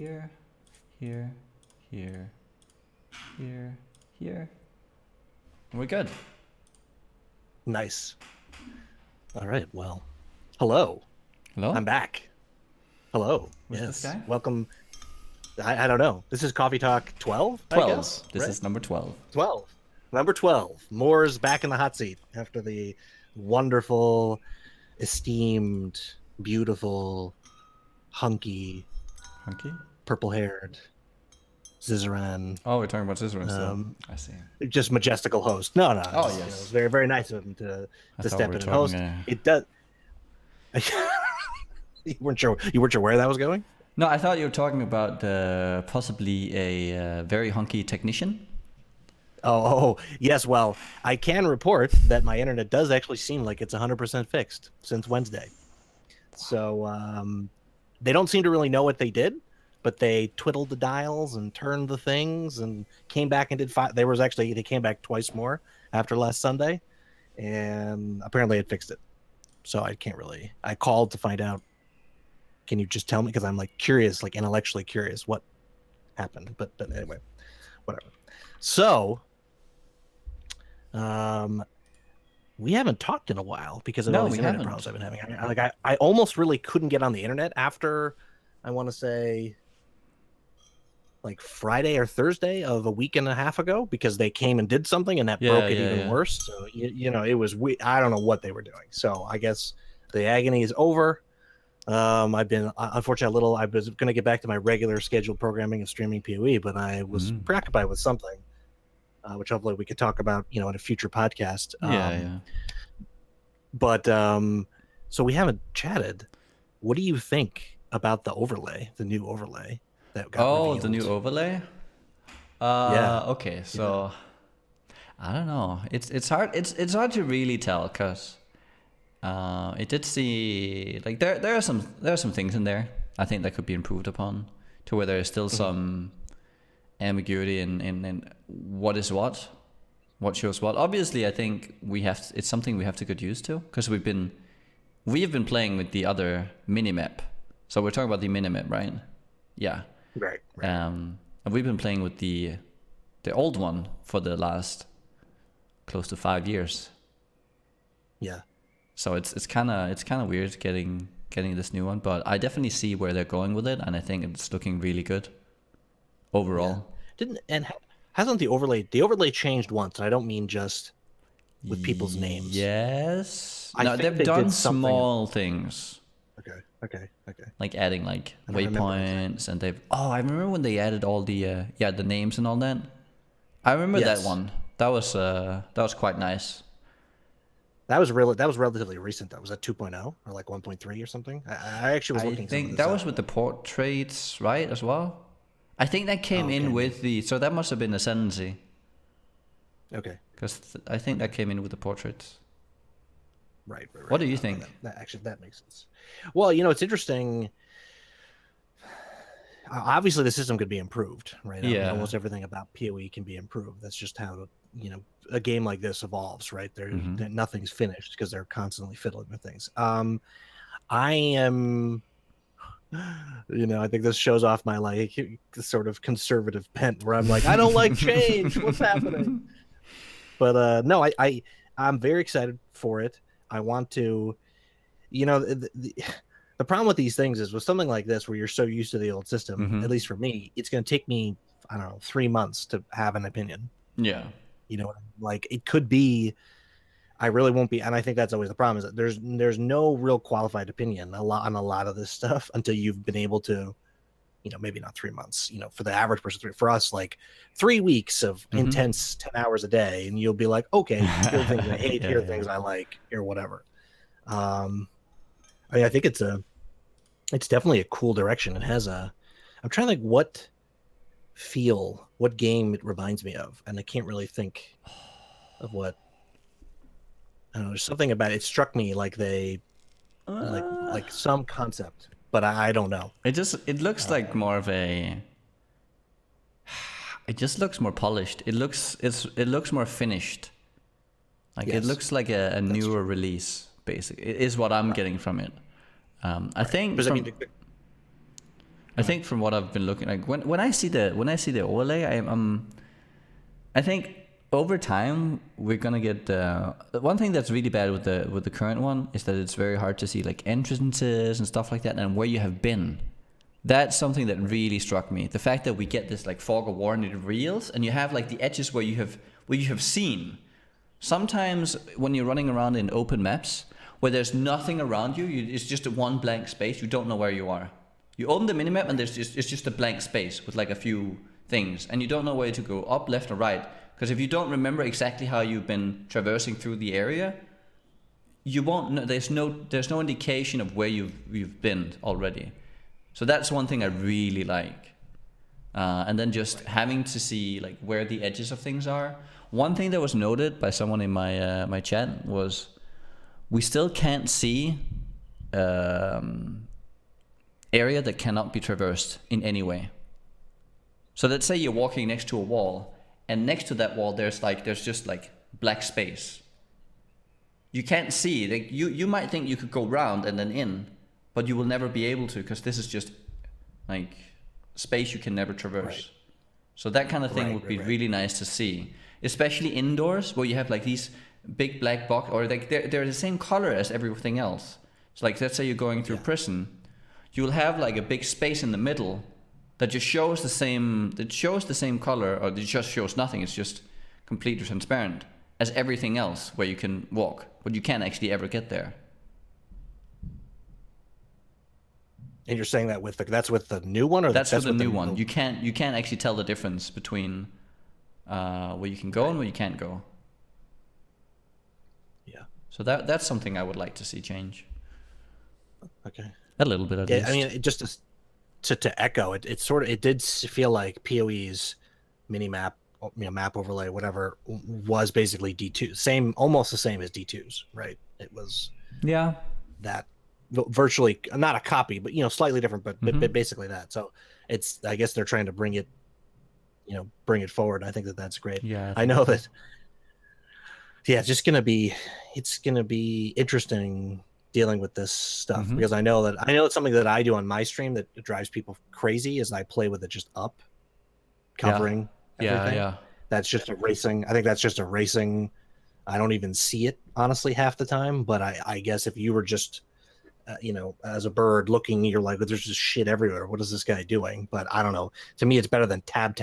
here, here, here, here, here. We're good. Nice. All right. Well, hello. Hello? I'm back. Hello. Who's yes. this guy? Welcome. I don't know. This is Coffee Talk 12, 12. I guess. This right? is number 12. 12. Number 12. Moore's back in the hot seat after the wonderful, esteemed, beautiful, hunky, Hunky? purple-haired Zizaran. Oh, we're talking about Cicerones still. I see. Just majestical host. No. Oh, It yes. was very, very nice of him to thought step we were in and host. talking, It does. You weren't sure where that was going? No, I thought you were talking about possibly a very hunky technician. Oh, yes. Well, I can report that my internet does actually seem like it's 100% fixed since Wednesday. So they don't seem to really know what they did, but they twiddled the dials and turned the things and came back and did five. They came back twice more after last Sunday, and apparently it fixed it. So I called to find out. Can you just tell me? Because I'm like curious, like intellectually curious what happened. But anyway, whatever. So we haven't talked in a while because of all these internet problems I've been having. I almost really couldn't get on the internet after, I want to say, like Friday or Thursday of a week and a half ago, because they came and did something and that broke it even worse. So it was I don't know what they were doing. So I guess the agony is over. I've been unfortunately I was going to get back to my regular scheduled programming of streaming PoE, but I was preoccupied with something, which hopefully we could talk about, in a future podcast. But so we haven't chatted. What do you think about the new overlay that got revealed? The new overlay? Okay, so I don't know. It's hard. It's hard to really tell because it did see like there are some things in there I think that could be improved upon to where there is still some ambiguity in what is what shows what. Obviously, I think it's something we have to get used to because we have been playing with the other minimap. So we're talking about the minimap, right? Yeah. Right. And we've been playing with the old one for the last close to 5 years. Yeah. So it's kind of weird getting this new one, but I definitely see where they're going with it, and I think it's looking really good overall. Yeah. Hasn't the overlay changed once? And I don't mean just with people's names. Yes. No, they've done small things. Okay. Like adding like waypoints, and I remember when they added all the the names and all that. I remember that one. That was quite nice. That was relatively recent. That was at 2.0 or like 1.3 or something. I actually was looking. I think that was with the portraits, right, as well. I think that came in with so that must have been Ascendancy. Okay. Because I think that came in with the portraits. Right. What do you think? That makes sense. Well, it's interesting. Obviously, the system could be improved, right? Yeah. Almost everything about PoE can be improved. That's just how a game like this evolves, right? Nothing's finished because they're constantly fiddling with things. I am, I think this shows off my like sort of conservative bent, where I'm like, I don't like change. What's happening? But no, I'm very excited for it. I want to, the problem with these things is with something like this, where you're so used to the old system, at least for me, it's going to take me, I don't know, 3 months to have an opinion. Yeah. Like it could be, I really won't be. And I think that's always the problem, is that there's no real qualified opinion on a lot of this stuff until you've been able to, maybe not 3 months, for the average person, for us, like 3 weeks of intense 10 hours a day. And you'll be like, okay, here are things I hate, here are things I like, or whatever. I think it's definitely a cool direction. It has I'm trying to think what game it reminds me of. And I can't really think of what. I don't know. There's something about it. It struck me like they, like some concept, but I don't know. It looks like more of a. It just looks more polished. It looks more finished. Like it looks like a newer release. Basically, it is what I'm getting from it. I think. I think from what I've been looking, like when I see the overlay, I think over time we're gonna get one thing that's really bad with the current one is that it's very hard to see like entrances and stuff like that and where you have been. That's something that really struck me. The fact that we get this like fog of war and it reels, and you have like the edges where you have seen. Sometimes when you're running around in open maps where there's nothing around you, it's just a one blank space. You don't know where you are. You open the minimap and it's just a blank space with like a few things, and you don't know where to go, up, left, or right. Because if you don't remember exactly how you've been traversing through the area, you won't know. There's no indication of where you've been already. So that's one thing I really like. And then just having to see like where the edges of things are. One thing that was noted by someone in my chat was we still can't see area that cannot be traversed in any way. So let's say you're walking next to a wall, and next to that wall there's just like black space. You can't see. Like you might think you could go round and then in, but you will never be able to, because this is just like space you can never traverse. Right. So that kind of thing would be really nice to see, especially indoors where you have like these big black box, or like they're the same color as everything else. So like let's say you're going through prison, you will have like a big space in the middle that just shows the same color, or it just shows nothing. It's just completely transparent as everything else where you can walk, but you can't actually ever get there. And you're saying that that's with the new one, or that's with the new one? You can't actually tell the difference between where you can go and where you can't go. Yeah. So that's something I would like to see change. Okay. A little bit at least. I mean, just to echo it, it did feel like PoE's map overlay, whatever, was basically D2, almost the same as D2's, right? It was that virtually not a copy, but slightly different, but basically that. So I guess they're trying to bring it forward. I think that's great. Yeah, I know that. Yeah, it's gonna be interesting dealing with this stuff, because I know it's something that I do on my stream that drives people crazy, is I play with it just up, covering everything. Yeah. That's just erasing. I think that's just erasing. I don't even see it honestly half the time, but I guess if you were just as a bird looking, you're like, there's just shit everywhere. What is this guy doing? But I don't know. To me, it's better than tab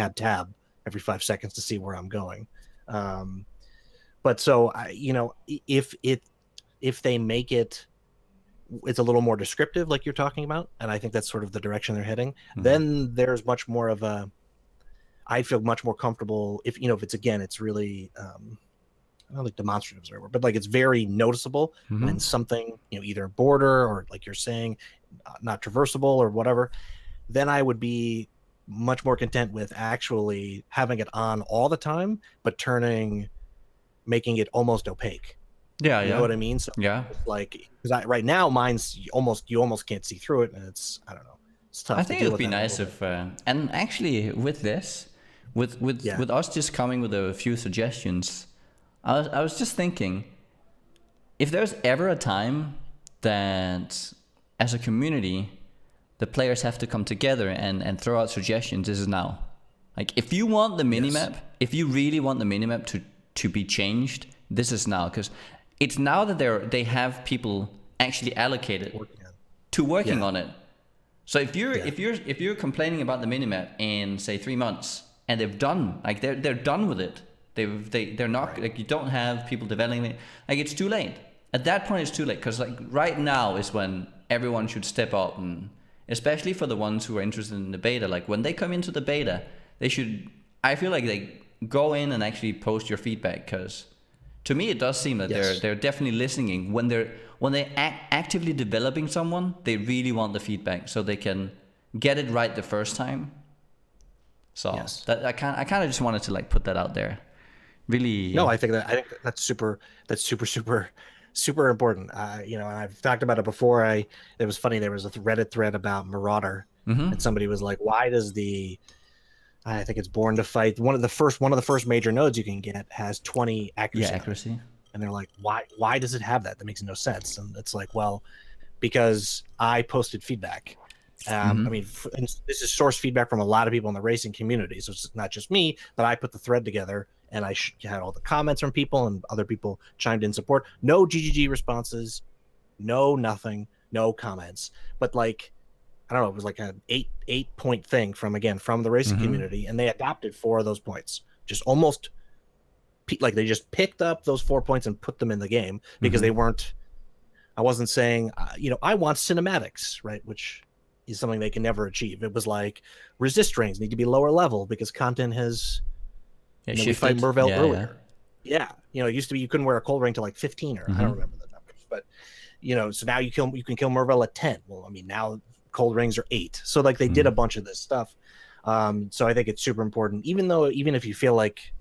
every 5 seconds to see where I'm going. But so if they make it's a little more descriptive, like you're talking about, and I think that's sort of the direction they're heading, then there's much more of I feel much more comfortable if it's really I don't think demonstrative is the right word, but like it's very noticeable when something, either border or like you're saying, not traversable or whatever, then I would be much more content with actually having it on all the time, but making it almost opaque. Yeah, you know what I mean? So like, because right now mine's you almost can't see through it, and it's, I don't know, it's tough. I think it would be nice if, and actually with this, with us just coming with a few suggestions, I was just thinking, if there's ever a time that as a community the players have to come together and throw out suggestions, this is now. Like if you want the minimap, if you really want the minimap to be changed, this is now, because it's now that they have people actually allocated to working on it. So if you're complaining about the minimap in say 3 months, and they've done, like they're done with it, they're not, like you don't have people developing it, like it's too late. At that point it's too late, because like right now is when everyone should step up, and especially for the ones who are interested in the beta, like when they come into the beta, they should, I feel like they go in and actually post your feedback, because to me it does seem that they're definitely listening. When they're actively developing someone, they really want the feedback so they can get it right the first time. So that I kind of just wanted to like put that out there. Really. No, I think that's super important. And I've talked about it before. It was funny. There was a Reddit thread about Marauder, and somebody was like, "Why does I think it's Born to Fight, one of the first major nodes you can get has 20 accuracy." Yeah, accuracy. And they're like, "Why does it have that? That makes no sense." And it's like, well, because I posted feedback, I mean, and this is source feedback from a lot of people in the racing community, so it's not just me. But I put the thread together, and I had all the comments from people, and other people chimed in support. No GGG responses, no nothing, no comments. But like, I don't know, it was like an eight point thing from the racing community, and they adopted 4 of those points. Just almost like they just picked up those 4 points and put them in the game because they weren't. I wasn't saying, I want cinematics, right? Which is something they can never achieve. It was like resist rings need to be lower level because content has. We fight Mervell earlier. Yeah, it used to be you couldn't wear a cold ring to like 15 or I don't remember the numbers, but so now you can kill Mervell at 10. Well, I mean now cold rings are 8. So like they did a bunch of this stuff. So I think it's super important. Even if you feel like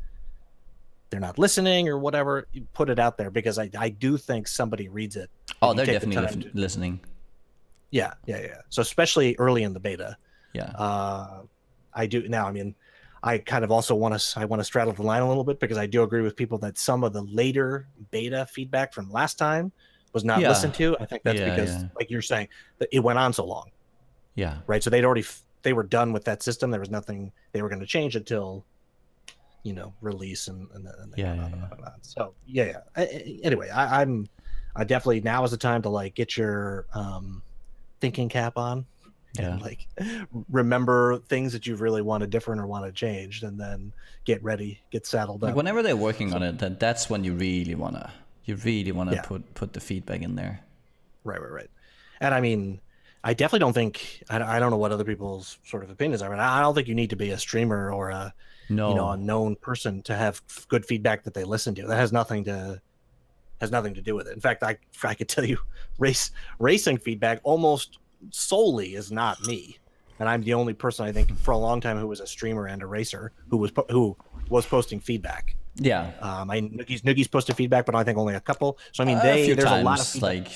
they're not listening or whatever, you put it out there because I do think somebody reads it. Oh, they're definitely listening. Yeah. So especially early in the beta. Yeah. I do now. I mean, I kind of also want to straddle the line a little bit because I do agree with people that some of the later beta feedback from last time was not listened to. I think that's because, like you're saying, that it went on so long. Yeah. Right. So they were done with that system. There was nothing they were going to change until, release and So anyway, I definitely now is the time to like get your thinking cap on and like remember things that you really want to different or want to change, and then get ready, get saddled up. Whenever they're working on it, that's when you really wanna put the feedback in there. Right. And I mean, I definitely don't think I don't know what other people's sort of opinions are, but I don't think you need to be a streamer or a known person to have good feedback that they listen to. That has nothing to do with it. In fact, I could tell you, racing feedback almost solely is not me, and I'm the only person I think for a long time who was a streamer and a racer who was posting feedback. Yeah. Noogie's posted feedback, but I think only a couple. So I mean, there's a lot of feedback,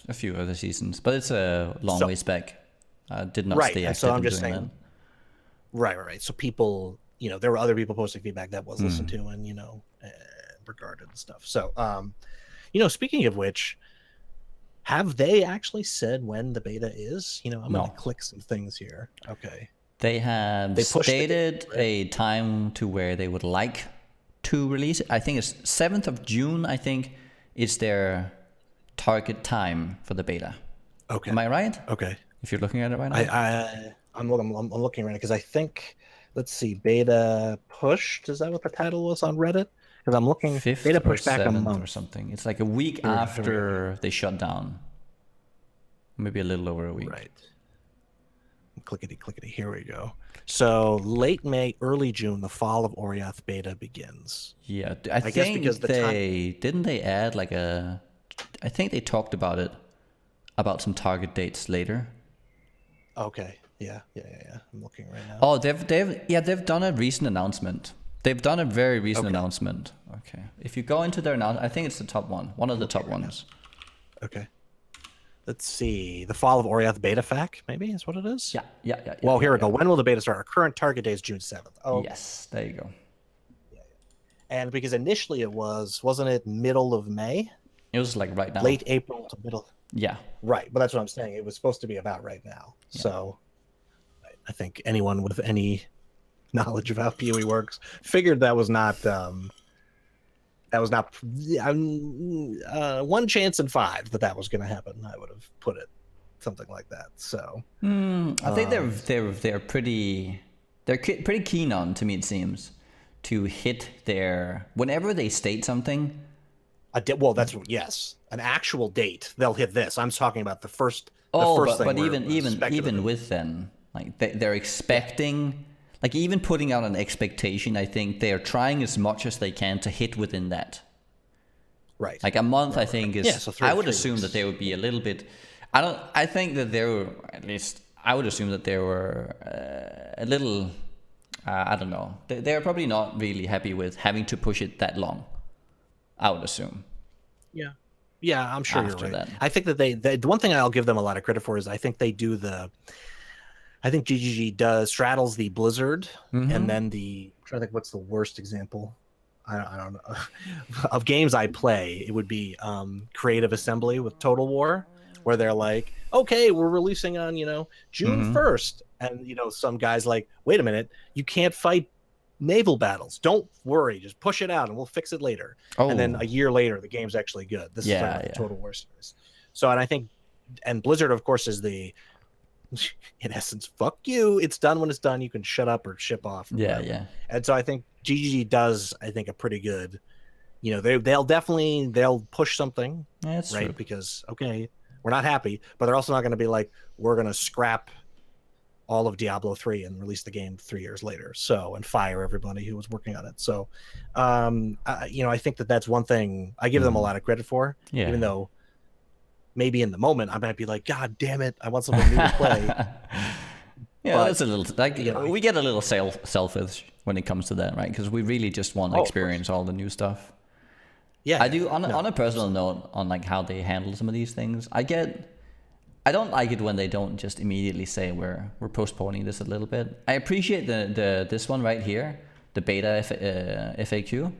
a few other seasons, but it's a long ways back. I did not stay active so I'm in just doing saying, that. Right. So people, there were other people posting feedback that was listened to and regarded and stuff. So, speaking of which, have they actually said when the beta is? I'm going to click some things here. Okay. They have stated a time to where they would like to release it. I think it's 7th of June, I think, is their target time for the beta. Okay. Am I right? Okay. If you're looking at it right now? I'm looking right now because I think, let's see, beta pushed. Is that what the title was on Reddit? Because I'm looking, 5th beta or pushed back a 7th month. or something. It's like a week after they shut down. Maybe a little over a week. Right. Clickety. Here we go. So late May, early June, the Fall of Oriath beta begins. Yeah, I think because didn't they add like I think they talked about about some target dates later. Okay. Yeah. I'm looking right now. Oh, they've done a recent announcement. They've done a very recent announcement. Okay. If you go into their announcement, I think it's the top one. One of the top ones. Okay. Let's see. The Fall of Oriath beta fac, maybe is what it is? Yeah. Well, here we go. When will the beta start? Our current target date is June 7th. Oh, yes. There you go. Yeah. And because initially wasn't it middle of May? It was like right now. Late April to middle. Yeah. Right. But that's what I'm saying. It was supposed to be about right now. Yeah. So I think anyone with any knowledge of how PoE works figured that was not one chance in 5 that was going to happen. I would have put it something like that. So I think they're pretty keen on, to me it seems, to hit their whenever they state something. Well, that's yes, an actual date. They'll hit this. I'm talking about the first. But even with them, like they're expecting. Like even putting out an expectation, I think they're trying as much as they can to hit within that. Right. Like a month, I think is. Yeah, so I would assume that they would be a little bit. I think that they were at least. I would assume that they were a little. I don't know. They're probably not really happy with having to push it that long. I would assume. Yeah. Yeah, I'm sure you're right. That. I think that the one thing I'll give them a lot of credit for is I think they do I think GGG straddles the Blizzard, and then I'm trying to think what's the worst example. I don't know of games I play. It would be Creative Assembly with Total War, where they're like, okay, we're releasing on, June Mm-hmm. 1st. And, some guys like, wait a minute, you can't fight naval battles. Don't worry, just push it out and we'll fix it later. And then Oh, a year later, the game's actually good. This is talking yeah, about the yeah, Total War series. So, and I think, and Blizzard, of course, is the, in essence, fuck you. It's done when it's done. You can shut up or ship off or yeah, whatever. yeah. And so I think GGG does, I think, a pretty good, they'll push something, Yeah, that's right? true. Because, okay, we're not happy, but they're also not going to be like, we're going to scrap all of Diablo 3 and release the game 3 years later. So, and fire everybody who was working on it. So, I think that's one thing I give them a lot of credit for, Yeah. even though maybe in the moment I might be like, God damn it, I want something new to play. Yeah, But, that's a little we get a little selfish when it comes to that, right? Because we really just want to experience all the new stuff. Yeah, I do on a personal note on like how they handle some of these things. I don't like it when they don't just immediately say we're postponing this a little bit. I appreciate the this one right here, the beta FAQ.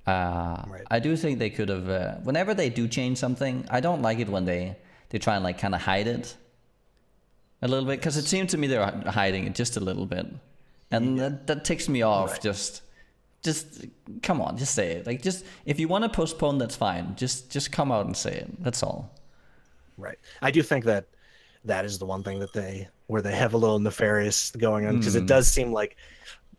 right. I do think they could have whenever they do change something. I don't like it when they try and like kind of hide it a little bit, because it seems to me they're hiding it just a little bit, and that ticks me off. Right. Just come on, just say it. Like, just if you want to postpone, that's fine. Just come out and say it. That's all. Right. I do think that is the one thing that they have a little nefarious going on, because it does seem like,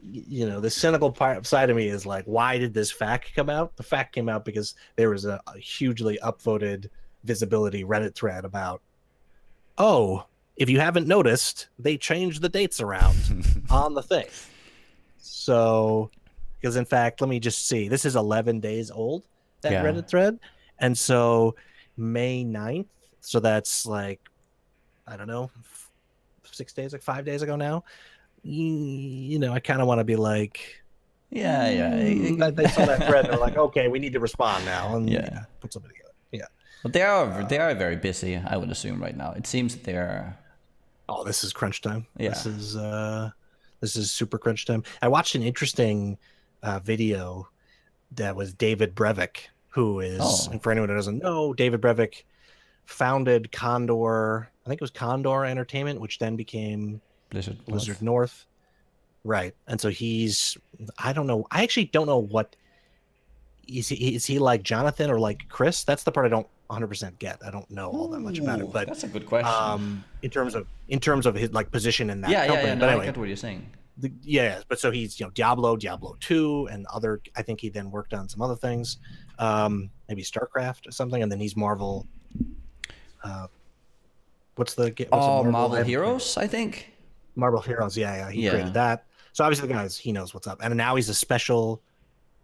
the cynical side of me is like, why did this fact come out? The fact came out because there was a hugely upvoted visibility Reddit thread about, oh, if you haven't noticed, they changed the dates around on the thing. So, because in fact, let me just see, this is 11 days old, that Reddit thread. And so May 9th, so that's like, I don't know, 6 days, like 5 days ago now. I kind of want to be like, Yeah. They saw that thread and they're like, okay, we need to respond now, and put something together. Yeah. But they are very busy, I would assume, right now. It seems they're. Oh, this is crunch time. Yeah. This is super crunch time. I watched an interesting video that was David Brevik, who is, and for anyone who doesn't know, David Brevik founded Condor. I think it was Condor Entertainment, which then became Blizzard North. Right. And so I don't know. I actually don't know what is he like Jonathan or like Chris? That's the part I don't 100% get. I don't know all that much about it, but that's a good question. In terms of his like position in that company. Yeah. No, but anyway, I get what you're saying. But so he's Diablo 2, and other. I think he then worked on some other things, maybe StarCraft or something, and then he's Marvel. What's the Marvel Heroes? I think Marvel Heroes. Yeah. He created that. So obviously, the guys, he knows what's up, and now he's a special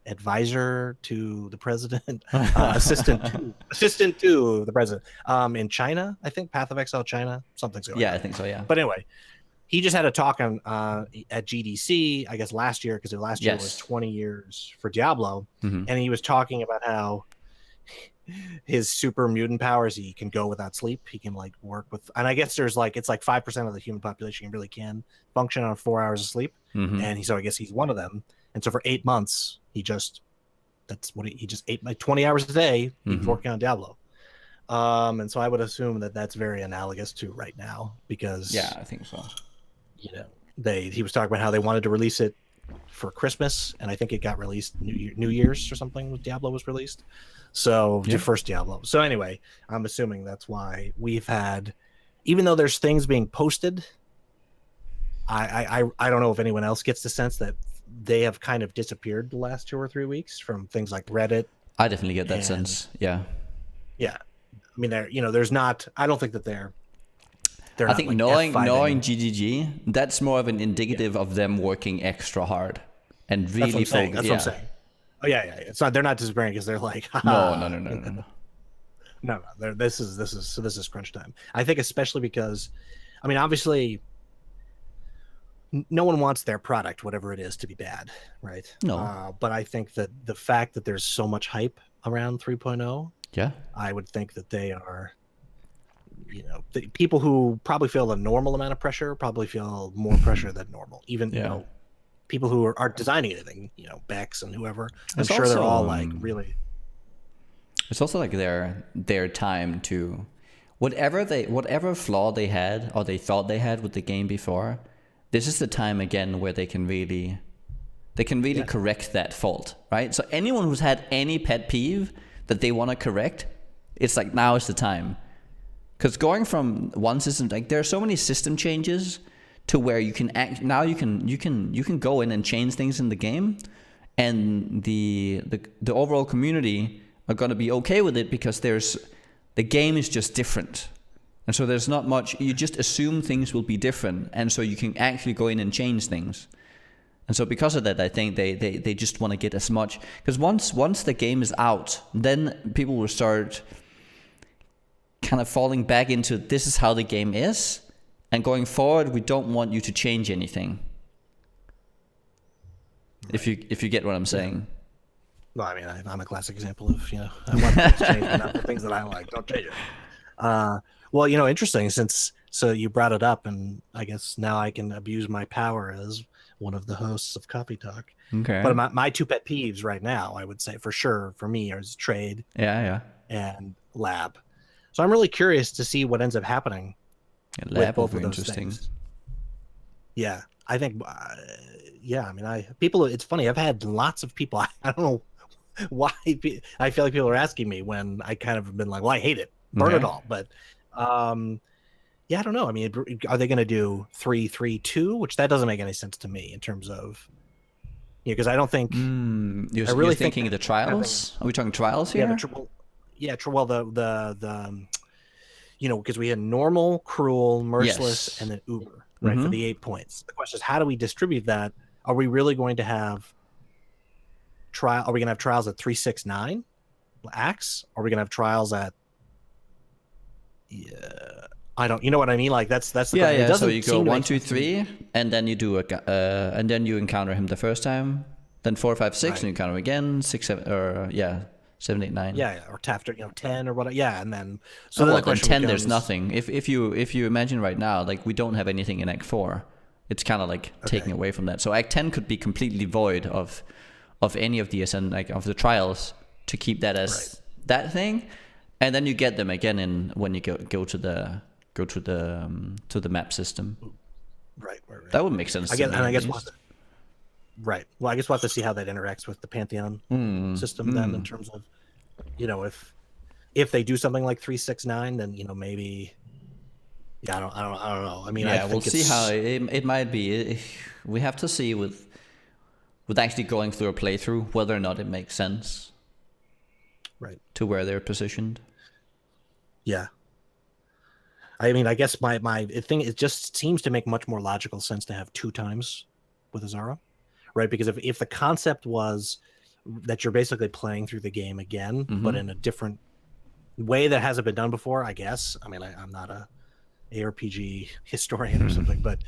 advisor to the president, assistant to the president, in China. I think Path of Exile China, something's going on. Yeah, I think so. Yeah. But anyway, he just had a talk on at GDC, I guess last year, because last year was 20 years for Diablo, and he was talking about how his super mutant powers, he can go without sleep, he can like work with, and I guess there's like, it's like 5% of the human population really can function on 4 hours of sleep, and so I guess he's one of them. And so for 8 months, he just ate like 20 hours a day. He was working on Diablo. And so I would assume that that's very analogous to right now, because I think so. He was talking about how they wanted to release it for Christmas, and I think it got released New Year's or something. Diablo was released, so the first Diablo. So anyway, I'm assuming that's why we've had, even though there's things being posted, I don't know if anyone else gets the sense that they have kind of disappeared the last 2 or 3 weeks from things like Reddit. I definitely get that sense. Yeah. I mean, there's not. I don't think that they're. I think like knowing GGG, that's more of an indicative of them working extra hard and really focused. That's what I'm saying. Oh yeah. It's not. They're not disappearing because they're like, no. No. This is crunch time. I think especially because, I mean, obviously, no one wants their product, whatever it is, to be bad, right? No. But I think that the fact that there's so much hype around 3.0, I would think that they are, the people who probably feel a normal amount of pressure probably feel more pressure than normal. Even, people who aren't designing anything, Bex and whoever, I'm sure they're all like really. It's also like their time to, whatever flaw they had or they thought they had with the game before, this is the time again where they can really correct that fault, right? So anyone who's had any pet peeve that they want to correct, it's like now is the time. Because going from one system, like there are so many system changes to where you can now you can go in and change things in the game, and the overall community are going to be okay with it because the game is just different. And so there's not much, you just assume things will be different, and so you can actually go in and change things. And so because of that, I think they just want to get as much, because once the game is out, then people will start kind of falling back into this is how the game is, and going forward we don't want you to change anything. Right. If you get what I'm saying. Well, I mean, I'm a classic example of, I want things to change, but not the things that I like. Don't change it. Well, interesting, so you brought it up, and I guess now I can abuse my power as one of the hosts of Coffee Talk. Okay. But my two pet peeves right now, I would say for sure for me, is trade. Yeah. And lab. So I'm really curious to see what ends up happening. Lab both will be interesting. Things. Yeah, I think. Yeah, I mean, it's funny. I've had lots of people. I don't know why. I feel like people are asking me when I kind of have been like, "Well, I hate it, burn it all." But, yeah, I don't know. I mean, are they going to do 3-3-2? Which that doesn't make any sense to me in terms of, because I don't think. You're thinking the trials? Are we talking trials here? Well, the because we had normal, cruel, merciless, and then uber, right, for the 8 points. The question is, how do we distribute that? Are we really going to have Are we going to have trials at 3, 6, 9 acts? Are we going to have trials at? Yeah, I don't. You know what I mean? Like that's the question. Yeah. So you go 1, 2, 3, and then you do and then you encounter him the first time. Then 4, 5, 6, and you encounter him again. 6, 7, or 7, 8, 9. Yeah, or after 10 or whatever. Yeah, and then then the question 10 becomes, there's nothing. If you imagine right now, like we don't have anything in Act 4, it's kind of like taking away from that. So Act 10 could be completely void of any of the of the trials to keep that as that thing, and then you get them again when you go to the map system. Right. That would make sense. I guess right. Well, I guess we'll have to see how that interacts with the Pantheon system then, in terms of, if they do something like 3, 6, 9, then maybe. Yeah, I don't know. I mean, we'll see how it might be. We have to see with actually going through a playthrough whether or not it makes sense. Right. To where they're positioned. Yeah. I mean, I guess my thing, it just seems to make much more logical sense to have 2 times with Azaro. Right, because if the concept was that you're basically playing through the game again, but in a different way that hasn't been done before, I guess. I mean, I'm not a ARPG historian or something, but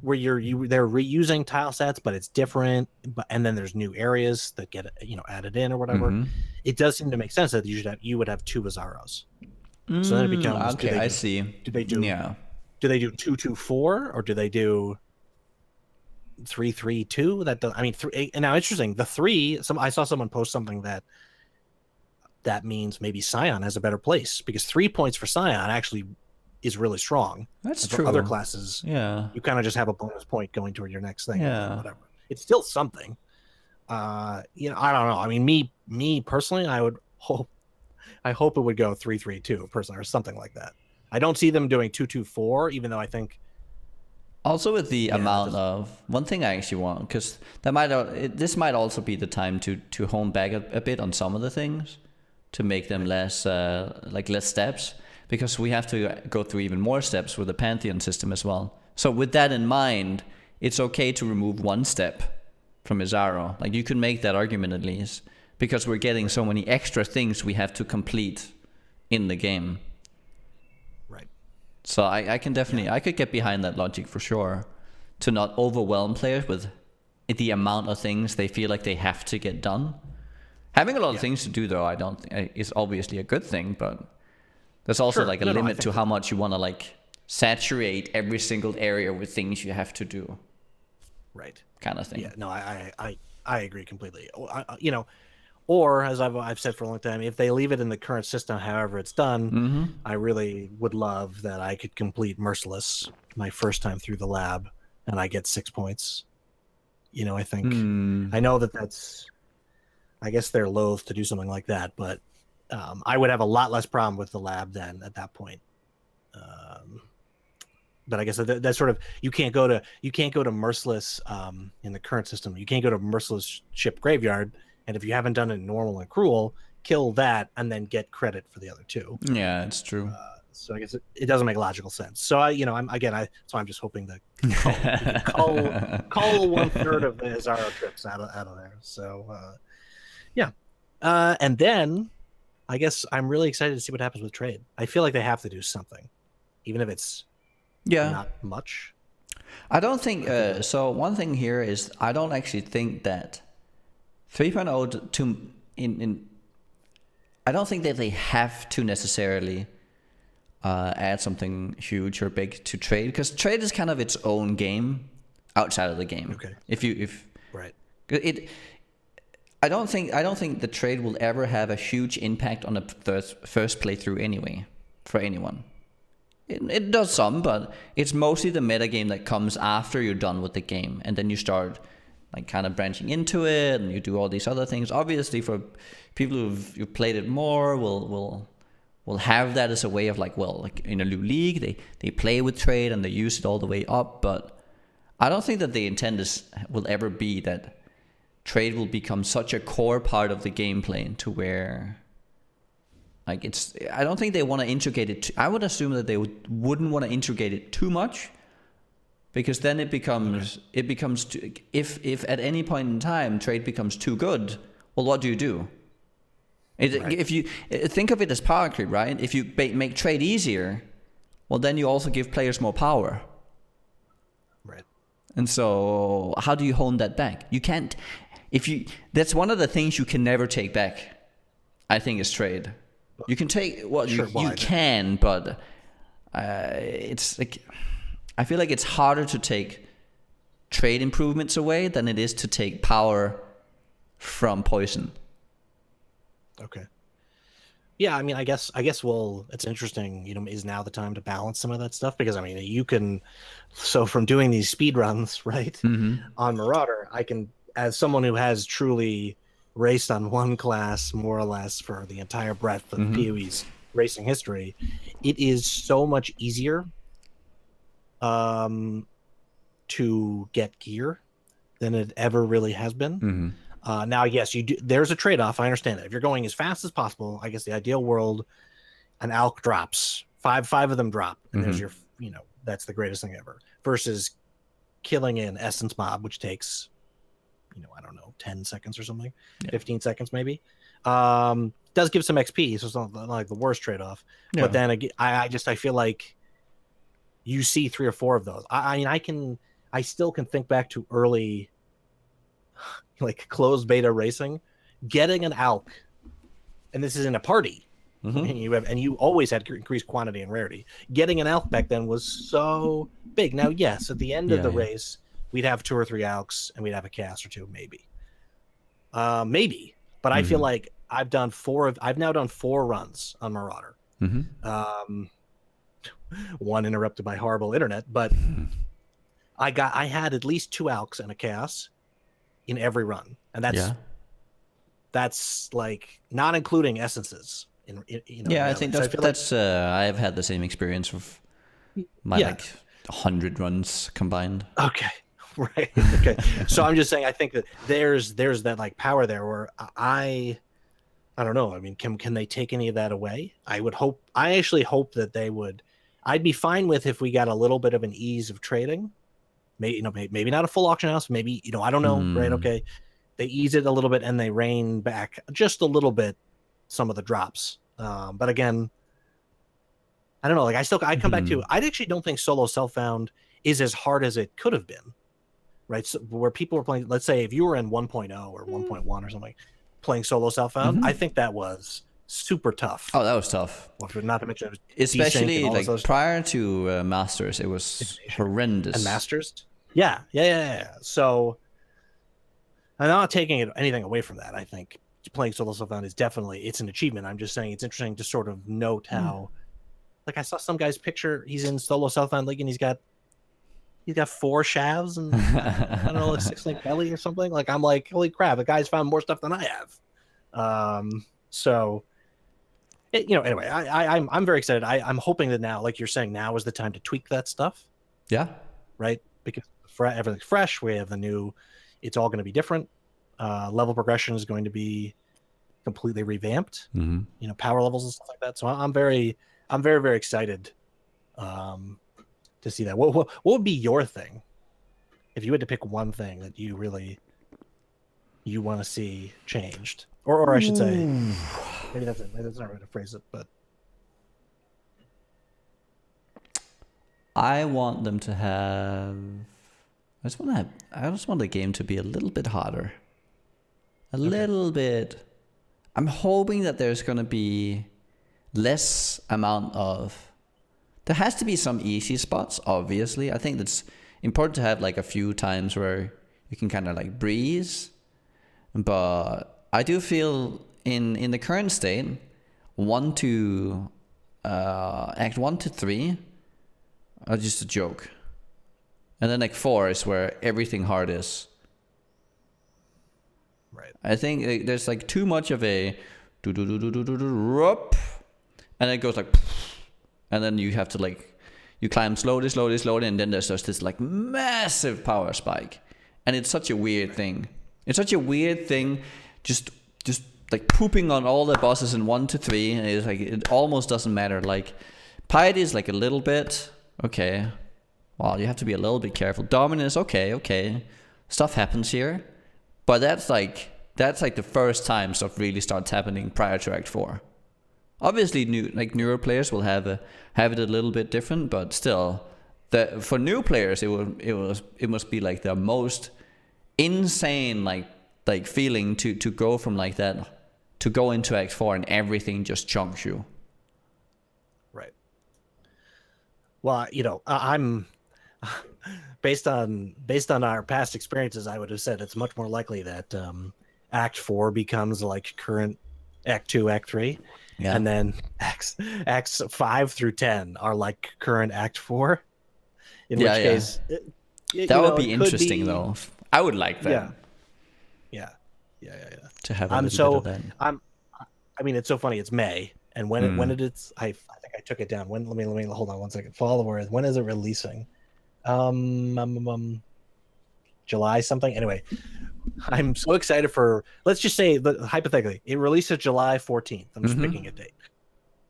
where they're reusing tile sets, but it's different, and then there's new areas that get added in or whatever. It does seem to make sense that you would have 2 Azaros. So then it becomes I see. Do they do 2-2-4 or do they do 3-3-2? That does, I mean, 3. And now interesting, the 3. I saw someone post something that means maybe Scion has a better place, because 3 points for Scion actually is really strong. That's true. For other classes, you kind of just have a bonus point going toward your next thing. Yeah, whatever. It's still something. I don't know. I mean, me personally, I hope it would go 3-3-2 personally, or something like that. I don't see them doing 2-2-4, even though I think. Also, with the amount of one thing I actually want, because this might also be the time to hone back a bit on some of the things, to make them less steps, because we have to go through even more steps with the Pantheon system as well. So with that in mind, it's okay to remove 1 step from Azaro. Like, you can make that argument at least, because we're getting so many extra things we have to complete in the game. So I can definitely, I could get behind that logic for sure, to not overwhelm players with the amount of things they feel like they have to get done. Having a lot of things to do, though, I don't think is obviously a good thing, but there's also a limit to how much you want to saturate every single area with things you have to do. Right. Kind of thing. Yeah, no, I agree completely. Or, as I've said for a long time, if they leave it in the current system, however it's done, Mm-hmm. I really would love that I could complete Merciless my first time through the lab, and I get 6 points. I think I know that's. I guess they're loath to do something like that, but I would have a lot less problem with the lab then at that point. But I guess that's sort of you can't go to Merciless in the current system. You can't go to Merciless Ship Graveyard, and if you haven't done it normal and cruel, kill that and then get credit for the other two. Yeah, it's true. So I guess it doesn't make logical sense. So I'm just hoping to call 1/3 of the Azaro trips out of there. So yeah, and then I guess I'm really excited to see what happens with trade. I feel like they have to do something, even if it's not much. I don't think so. One thing here is I don't actually think that 3.0 I don't think that they have to necessarily add something huge or big to trade, because trade is kind of its own game outside of the game. Okay. If right. I don't think the trade will ever have a huge impact on the first playthrough anyway for anyone. It does some, but it's mostly the metagame that comes after you're done with the game, and then you start like kind of branching into it, and you do all these other things. Obviously, for people who've played it more, will have that as a way of like in a new league, they play with trade and they use it all the way up. But I don't think that the intent will ever be that trade will become such a core part of the gameplay to where like I don't think they want to integrate it. I would assume that they wouldn't want to integrate it too much, because then it becomes if at any point in time trade becomes too good, well, what do you do? Right. If you think of it as power creep, right? If you make trade easier, well, then you also give players more power. Right. And so how do you hone that back? You can't. That's one of the things you can never take back, I think, is trade. You can take you can, but it's like I feel like it's harder to take trade improvements away than it is to take power from poison. Okay. Yeah, I mean, I guess it's interesting, is now the time to balance some of that stuff, because I mean, you can, so from doing these speed runs, right, on Marauder, I can, as someone who has truly raced on one class more or less for the entire breadth of PoE's racing history, it is so much easier to get gear than it ever really has been. Now, yes, you do. There's a trade-off. I understand that. If you're going as fast as possible, I guess the ideal world, an alk drops. Five of them drop, and there's your, that's the greatest thing ever. Versus killing an essence mob, which takes, I don't know, 10 seconds or something, 15 seconds maybe. Does give some XP, so it's not like the worst trade-off. Yeah. But then again, I feel like you see 3 or 4 of those. I still can think back to early, like closed beta racing, getting an alk, and this is in a party, and you always had increased quantity and rarity. Getting an alk back then was so big. Now, yes, at the end of the race, we'd have 2 or 3 alks, and we'd have a cast or 2, maybe. But I feel like I've now done 4 runs on Marauder. One interrupted by horrible internet, but I had at least 2 alks and a cast in every run, and that's like not including essences. I think that's I've had the same experience with my 100 runs combined. Okay, right. Okay, so I'm just saying, I think that there's that like power there where I don't know. I mean, can they take any of that away? I actually hope that they would. I'd be fine with if we got a little bit of an ease of trading. Maybe not a full auction house. Maybe, I don't know. Right. Okay. They ease it a little bit and they rein back just a little bit some of the drops. But again, I don't know. Like I come back to, I actually don't think solo self-found is as hard as it could have been. Right. So where people were playing, let's say if you were in 1.0 or 1.1 or something, playing solo self-found, I think that was super tough. Oh, that was tough. Well, not to mention, especially like prior to Masters, it was horrendous. And Masters, yeah. So I'm not taking anything away from that. I think playing solo Southbound is definitely, it's an achievement. I'm just saying it's interesting to sort of note how, like, I saw some guy's picture. He's in solo Southbound League and he's got 4 shafts and I don't know, a 6-link belly or something. Like, I'm like, holy crap, the guy's found more stuff than I have. So anyway, I'm very excited. I'm hoping that now, like you're saying, now is the time to tweak that stuff. Yeah. Right. Because everything's fresh. We have the new. It's all going to be different. Level progression is going to be completely revamped. Mm-hmm. Power levels and stuff like that. So I'm very very excited to see that. What would be your thing if you had to pick one thing that you really want to see changed, or I should say, maybe that's not right to phrase it, but I want them to have. I just want the game to be a little bit harder. A little bit. I'm hoping that there's gonna be less amount of. There has to be some easy spots, obviously. I think it's important to have like a few times where you can kind of like breeze. But I do feel in the current state, Act 1 to 3 are just a joke. And then Act 4 is where everything hard is. Right. I think there's like too much of a and then it goes like, and then you have to like, you climb slowly, and then there's just this like massive power spike, and it's such a weird thing. It's such a weird thing, just like pooping on all the bosses in 1 to 3, and it's like it almost doesn't matter. Like piety is like a little bit okay. Well, you have to be a little bit careful. Dominance, okay, stuff happens here, but that's like the first time stuff really starts happening prior to Act 4. Obviously, newer players will have it a little bit different, but still, for new players, it must be like the most insane like feeling to go from like that to go into Act 4 and everything just chunks you. Right. Well, I'm based on our past experiences, I would have said it's much more likely that Act 4 becomes like current Act 2, Act 3. Yeah. And then Acts 5 through 10 are like current Act 4. In which case, that would be interesting, though. I would like that. Yeah. To have a little bit of that. I mean, it's so funny. It's May, and when it's I think I took it down. Let me hold on 1 second. Followers. When is it releasing? July something. Anyway, I'm so excited for. Let's just say, hypothetically, it releases July 14th. I'm just picking a date.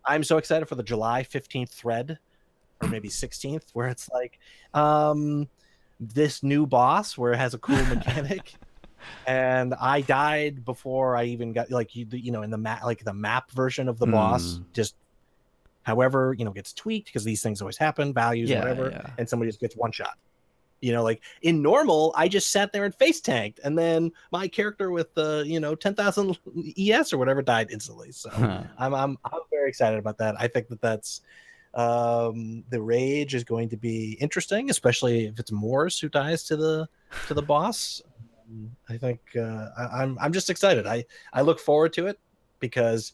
I'm so excited for the July 15th thread, or maybe 16th, where it's like, this new boss where it has a cool mechanic. And I died before I even got in the map, like the map version of the boss, just however gets tweaked because these things always happen, values, whatever, and somebody just gets one shot. Like in normal, I just sat there and face tanked, and then my character with 10,000 ES or whatever died instantly. So I'm very excited about that. I think that's the rage is going to be interesting, especially if it's Morse who dies to the boss. I think I'm just excited. I look forward to it because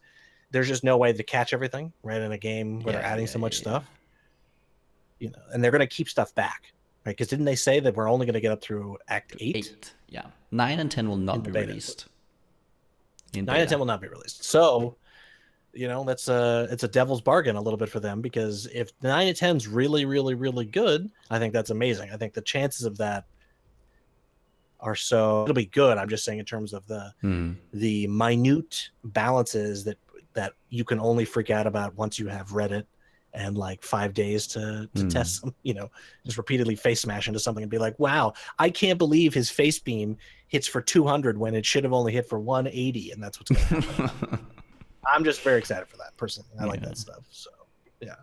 there's just no way to catch everything right in a game where they're adding so much stuff. And they're going to keep stuff back, right? Because didn't they say that we're only going to get up through Act 8? Yeah, 9 and 10 will not be released. 9 and 10 will not be released. So, that's it's a devil's bargain a little bit for them, because if 9 and 10 is really, really, really good, I think that's amazing. I think the chances of that it'll be good. I'm just saying in terms of the minute balances that you can only freak out about once you have read it and like 5 days to test some, just repeatedly face smash into something and be like, wow, I can't believe his face beam hits for 200 when it should have only hit for 180, and that's what's going to happen. I'm just very excited for that personally. I like that stuff. So yeah.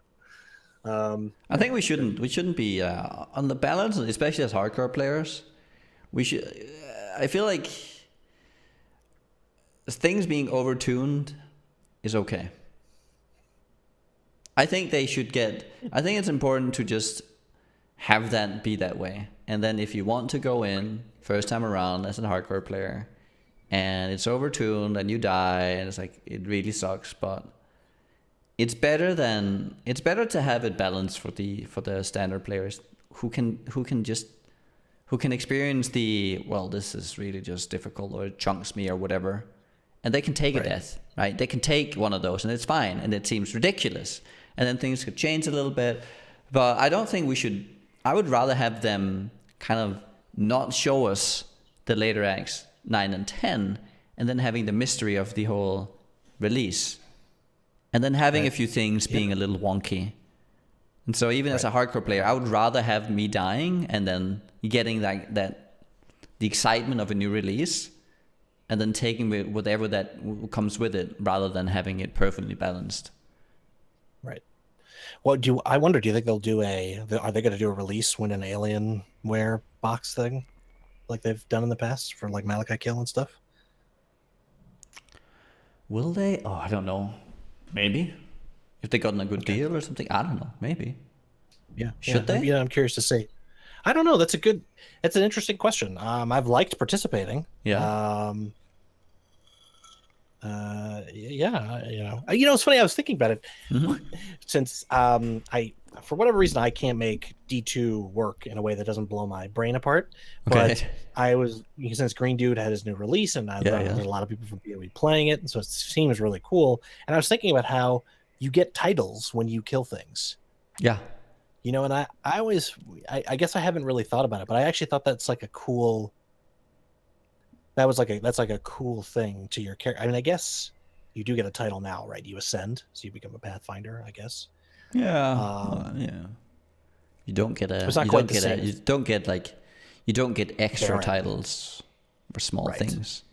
I think we shouldn't be on the balance, especially as hardcore players. We should. I feel like things being overtuned is okay. I think they should get. I think it's important to just have that be that way, and then if you want to go in first time around as a hardcore player, and it's overtuned and you die and it's like it really sucks, but it's better to have it balanced for the standard players who can experience the, well, this is really just difficult or it chunks me or whatever, and they can take a death, right? They can take one of those and it's fine and it seems ridiculous, and then things could change a little bit. But I don't think we should. I would rather have them kind of not show us the later acts 9 and 10, and then having the mystery of the whole release, and then having a few things being a little wonky. And so even as a hardcore player, I would rather have me dying and then getting that the excitement of a new release, and then taking whatever that comes with it, rather than having it perfectly balanced. Right. Well, I wonder, do you think are they going to do a release when an Alienware box thing, like they've done in the past for like Malachi Kill and stuff? Will they? Oh, I don't know. Maybe. If they gotten a good deal or something, I don't know. Maybe. Yeah. Should they? Yeah, I'm curious to see. I don't know. That's an interesting question. I've liked participating. Yeah. It's funny. I was thinking about it since for whatever reason, I can't make D2 work in a way that doesn't blow my brain apart. But since Green Dude had his new release, and there's a lot of people from BOE playing it, and so it seems really cool. And I was thinking about how you get titles when you kill things. Yeah. And I guess I haven't really thought about it, but I actually thought that's like a cool. That's like a cool thing to your character. I mean, I guess you do get a title now, right? You ascend, so you become a Pathfinder, I guess. Yeah. Yeah. You don't get extra titles for small things.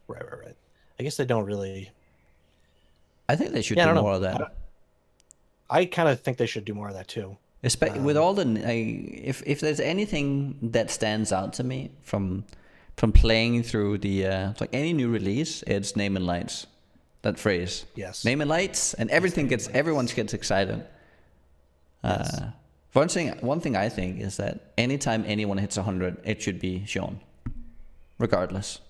Right. I guess they don't really. I think they should do more of that. I kind of think they should do more of that too. Especially with all if there's anything that stands out to me from playing through the like any new release, it's name and lights. That phrase. Yes. Name and lights, and everyone gets excited. Yes. One thing I think is that anytime anyone hits 100, it should be shown, regardless.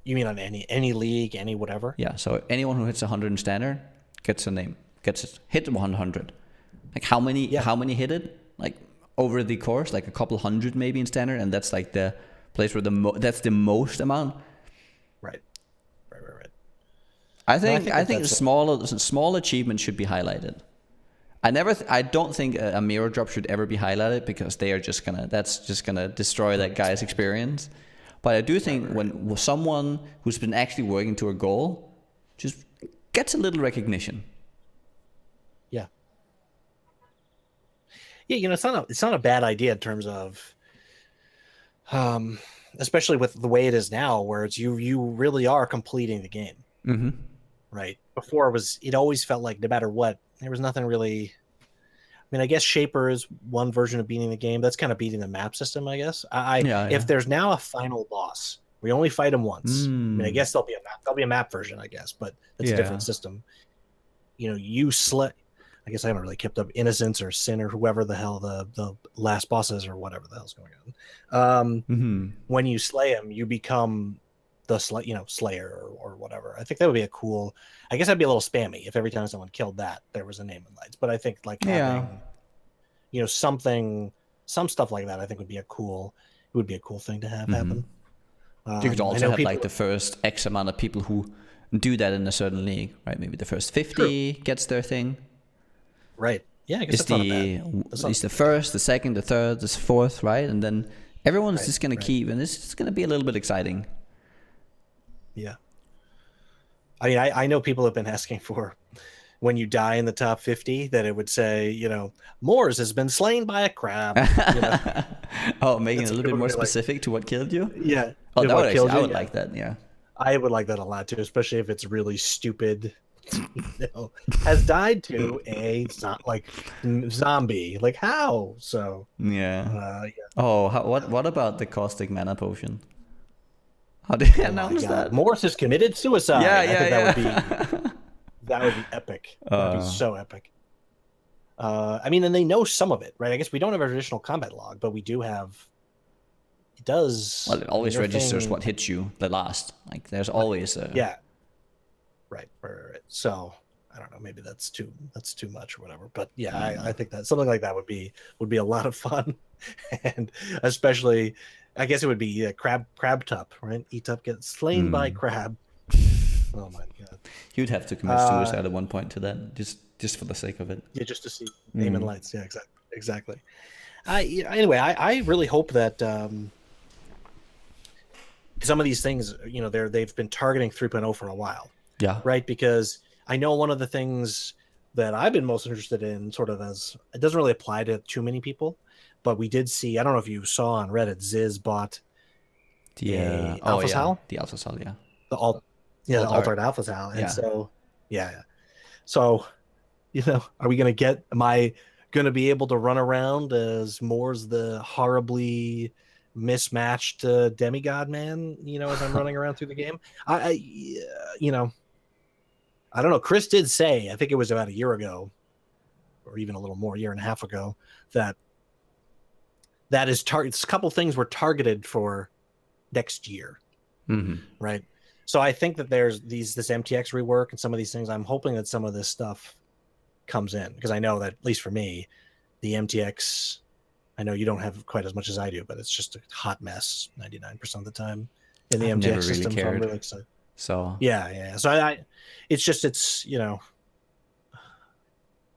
You mean on any league, any whatever? Yeah. So anyone who hits 100 in standard gets a name, hit 100. Like how many hit it? Like over the course, like a couple hundred maybe in standard, and that's like the place where that's the most amount. Right. I think small achievements should be highlighted. I don't think a mirror drop should ever be highlighted, because that's just gonna destroy that guy's experience. But I do think when someone who's been actually working to a goal just gets a little recognition. Yeah. Yeah, it's not a bad idea in terms of, especially with the way it is now, where it's you really are completing the game. Mm-hmm. Right. Before it always felt like no matter what, there was nothing really. I mean, I guess Shaper is one version of beating the game. That's kind of beating the map system, I guess. If there's now a final boss, we only fight him once. I mean, I guess there'll be a map version, I guess, but it's a different system. You slay. I guess I haven't really kept up Innocence or Sin or whoever the hell the last boss is, or whatever the hell's going on. When you slay him, you become the Slayer or whatever. I think that would be a cool. I guess that'd be a little spammy if every time someone killed that there was a name and lights. But I think like having, some stuff like that, I think would be a cool thing to have happen. You could also have like the first X amount of people who do that in a certain league, right? Maybe the first 50 gets their thing. Right. Yeah, I guess it's the first, the second, the third, the fourth, right? And then everyone's just gonna keep, and it's just gonna be a little bit exciting. Yeah. I mean, I know people have been asking for, when you die in the top 50, that it would say, Moors has been slain by a crab. Oh, making it a little bit more specific to what killed you? Yeah. Oh, I would like that, yeah. I would like that a lot too, especially if it's really stupid. Has died to a zombie. Like how? So yeah. Oh, what about the caustic mana potion? How do you announce that? Morris has committed suicide. Yeah, I think that would be epic. That would be so epic. I mean, and they know some of it, right? I guess we don't have a traditional combat log, but we do have it does. Well, it I mean, always your registers thing, what hits you the last. Like there's right? always a Yeah, right. So I don't know. Maybe that's too much or whatever. But yeah, I don't know. I think that something like that would be a lot of fun, and especially, I guess it would be crab tup, right? Etup gets slain by crab. Oh my god. You'd have to commit Uh, suicide at one point to that, just for the sake of it. yeah, just to see name and lights. Yeah, exactly. Anyway, I really hope that some of these things, you know, they've been targeting 3.0 for a while, Yeah. right? Because I know one of the things that I've been most interested in, sort of, as it doesn't really apply to too many people, but we did see. I don't know if you saw on Reddit, Ziz bought The a oh Alpha yeah, Sal, the Alpha Cell, yeah. the alt, yeah, the Alt art. altered Alpha Sal, and Yeah. so yeah. So, you know, are we gonna get? Am I gonna be able to run around as Moore's the horribly mismatched demigod man? You know, as I'm running around through the game, you know, I don't know. Chris did say, I think it was about a year ago, or even a little more, year and a half ago, that a couple things were targeted for next year, right? So I think that there's this MTX rework and some of these things. I'm hoping that some of this stuff comes in, because I know that, at least for me, the MTX, I know you don't have quite as much as I do, but it's just a hot mess 99% of the time in the I've never MTX really system. So I'm cared. really excited. So Yeah. So it's you know,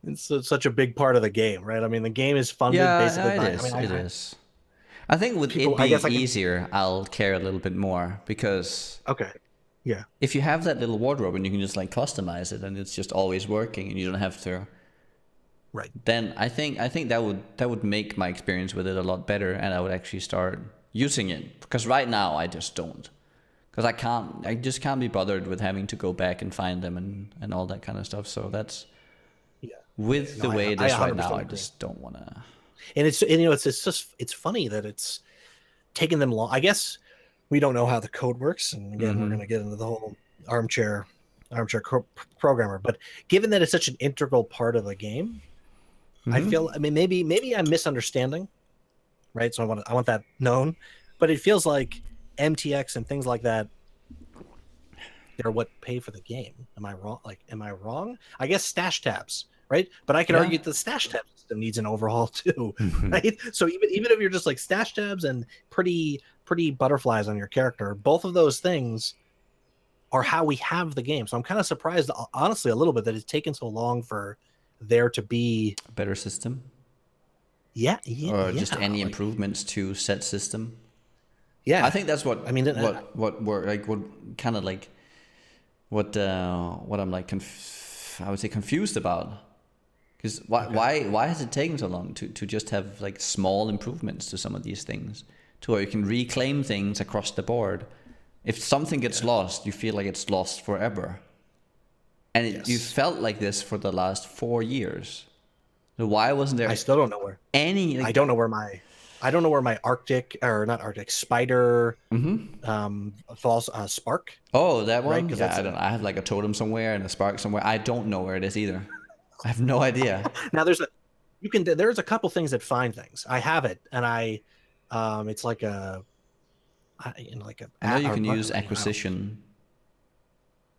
it's such a big part of the game, right? I mean, the game is funded yeah, no, basically it by. I mean, is. It is. I think with people. it I being guess I can. easier, I'll care a little bit more because Okay. Yeah. if you have that little wardrobe and you can just like customize it and it's just always working and you don't have to, Right. then I think that would make my experience with it a lot better and I would actually start using it, because right now I just don't, because I just can't be bothered with having to go back and find them and all that kind of stuff. So that's Yeah. with No, the way it I is right now. 100% I agree. just don't want to. And you know, it's just it's funny that it's taken them long. I guess we don't know how the code works, and again, we're going to get into the whole armchair programmer. But given that it's such an integral part of the game, I feel. I mean, maybe I'm misunderstanding, right? So I want that known. But it feels like MTX and things like that, they're what pay for the game. Am I wrong? Like, am I wrong? I guess stash tabs, right? But I could Yeah. argue the stash tab system needs an overhaul too, right? So even if you're just like stash tabs and pretty butterflies on your character, both of those things are how we have the game. So I'm kind of surprised, honestly, a little bit, that it's taken so long for there to be. A better system, or just Yeah, any like, improvements to set system. I yeah. think that's I mean, what we're like, what kind of like what I'm like I would say confused about. Because why has it taken so long to just have like small improvements to some of these things, to where you can reclaim things across the board? If something gets lost, you feel like it's lost forever, and you felt like this for the last 4 years. So why wasn't I there still don't know where. any I like? don't know where my. I don't know where my Arctic, or not Arctic, spider false spark, Oh, that right? one? Because Yeah, that's I don't know. I have like a totem somewhere and a spark somewhere. I don't know where it is either. I have no idea. now there's a couple things that find things. I have it, and it's like I know you can use you know, acquisition,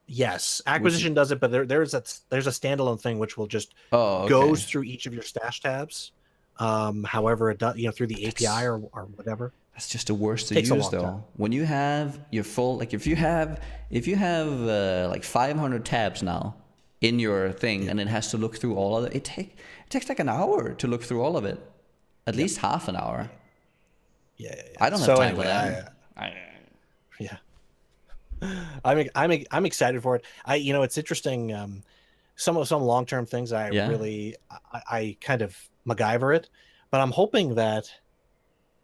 yes, which acquisition does it, but there's a standalone thing which will just oh, okay. goes through each of your stash tabs, however it does, you know, through the API That's or whatever. that's just the worst to Takes a use long time. though. When you have your full, like if you have like 500 tabs now in your thing, and it has to look through all of it, it takes like an hour to look through all of it, at least half an hour. Yeah. I don't have So time for anyway, that. yeah, I'm excited for it. You know, it's interesting. Some long term things Yeah. I kind of MacGyver it, but I'm hoping that. I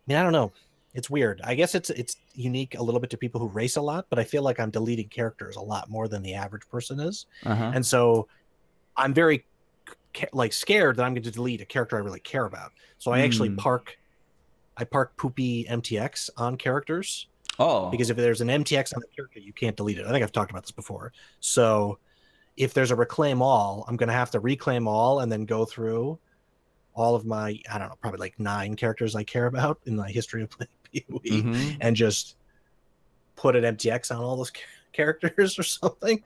mean, I don't know. It's weird. I guess it's unique a little bit to people who race a lot, but I feel like I'm deleting characters a lot more than the average person is, Uh huh. and so I'm very like scared that I'm going to delete a character I really care about. So I park poopy MTX on characters, Oh, because if there's an MTX on the character, you can't delete it. I think I've talked about this before. So if there's a reclaim all, I'm going to have to reclaim all and then go through all of my, I don't know, probably like 9 characters I care about in my history of playing WWE Mm-hmm. and just put an MTX on all those characters or something.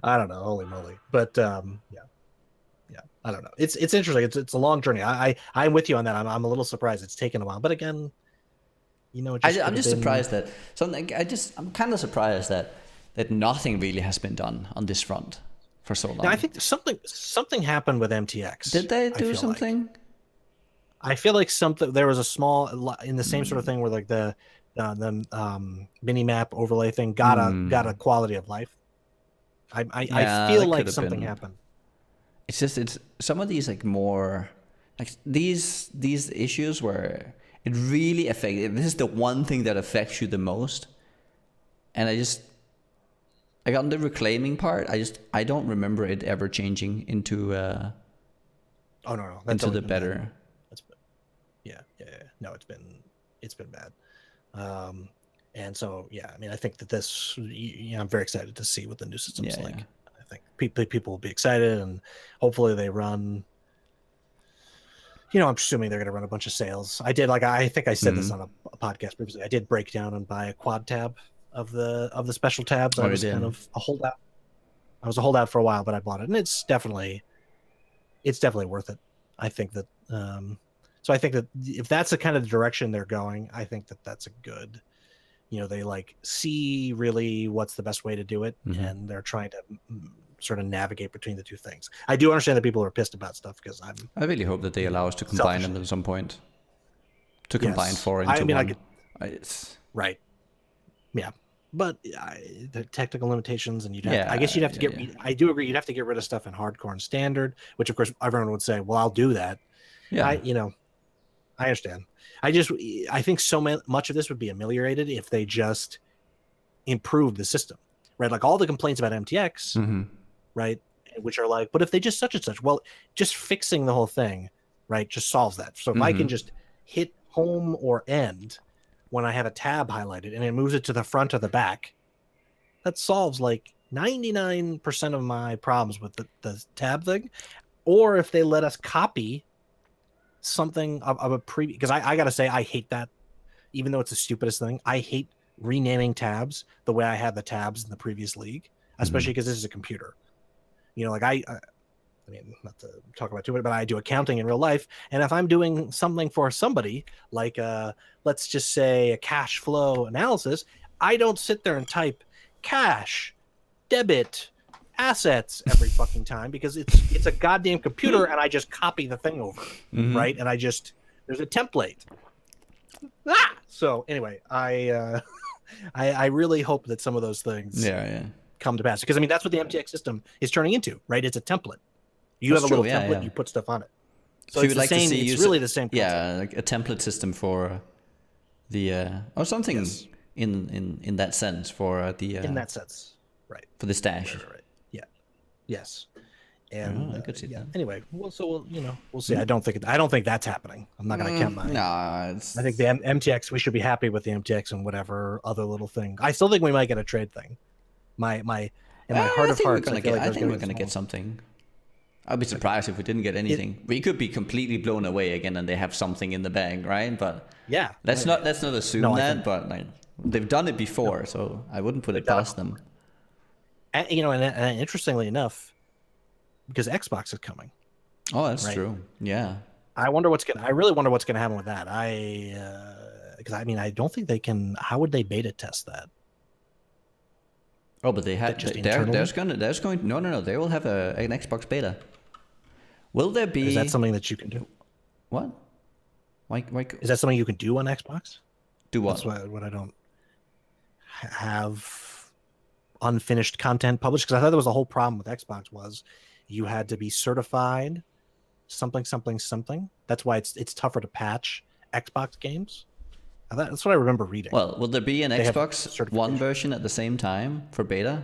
I don't know. Holy moly! But yeah, I don't know. It's interesting. It's a long journey. I'm with you on that. I'm a little surprised it's taken a while, but again, it just I'm could have just been. surprised that something. I'm kind of surprised that nothing really has been done on this front for so Now I long. think something happened with Did MTX. they I do feel like. something? I feel like something there was a small in the same sort of thing where like the mini map overlay thing got a quality of life. I Yeah, feel that could like have something been. happened. It's just it's some of these like more like these issues where it really affects. This is the one thing that affects you the most, and like on the reclaiming part, I don't remember it ever changing Oh no, that's into always the been bad. better. That's yeah. No, it's been bad. Um, and so yeah, I mean, I think that this, I'm very excited to see what the new system's Yeah, yeah. like. I think people will be excited, and hopefully they run. I'm assuming they're going to run a bunch of sales. I think I said this on a podcast previously. I did break down and buy a quad tab of the special tabs. Oh, I you was kind did. of a holdout. I was a holdout for a while, but I bought it, and it's definitely worth it. I think that so I think that if that's the kind of direction they're going, I think that that's a good, they like see really what's the best way to do it, and they're trying to sort of navigate between the two things. I do understand that people are pissed about stuff because I'm I really hope that they allow us to combine them selfishly, at some point. To combine yes, four I into mean I one. could, It's right, yeah, but the technical limitations, and I guess you'd yeah, have to yeah, get. yeah. I do agree. You'd have to get rid of stuff in hardcore and standard, which of course everyone would say, "Well, I'll do that." Yeah. I understand. I think so much of this would be ameliorated if they just improved the system, right? Like all the complaints about MTX, right? Which are like, but if they just such and such, well, just fixing the whole thing, right, just solves that. So if I can just hit home or end when I have a tab highlighted and it moves it to the front or the back, that solves like 99% of my problems with the tab thing. Or if they let us copy something of a previous, because I gotta say I hate that, even though it's the stupidest thing. I hate renaming tabs the way I had the tabs in the previous league, especially because this is a computer. Like I mean, not to talk about too much, but I do accounting in real life, and if I'm doing something for somebody, like let's just say a cash flow analysis, I don't sit there and type cash, debit, assets every fucking time, because it's a goddamn computer, and I just copy the thing over, right? And there's a template. So anyway, I really hope that some of those things Yeah, yeah. come to pass, because I mean that's what the MTX system is turning into, right? It's a template. You That's have a true, little yeah, template, yeah. and you put stuff on it. So So you it's would the like to same. see It's use really the same concept. yeah, like a template system for the or something Yes, in that sense for the in that sense, right? for the stash. Right. Yeah. Yes. Oh, And I could see yeah. that. Anyway, we'll see. I don't think that's happening. I'm not going to count my. Nah, I think the it's MTX. We should be happy with the MTX and whatever other little thing. I still think we might get a trade thing. In my heart I of think we're hearts, I gonna feel get. like I there's think going we're to be gonna get small. something. I'd be Okay. surprised if we didn't get It. anything. We could be completely blown away again, and they have something in the bag, right? But Yeah. let's not No, assume I that. think But like they've done it no. before, so I wouldn't put They've it done it past before. them. And interestingly enough, because Xbox is coming, Oh, that's right? true. Yeah. I really wonder what's gonna happen with that. Because I mean, I don't think they can. How would they beta test that? Oh, but they had Just there. internally? There's going. No. They will have an Xbox beta. Will there Is that be something that you can do? what? Why Is that something you can do on Xbox? do That's what? what I don't have unfinished content published, because I thought that was the whole problem with Xbox was you had to be certified something something something. That's why it's tougher to patch Xbox games. That's what I remember reading. Well, will there be an They have Xbox One certification. version at the same time for beta?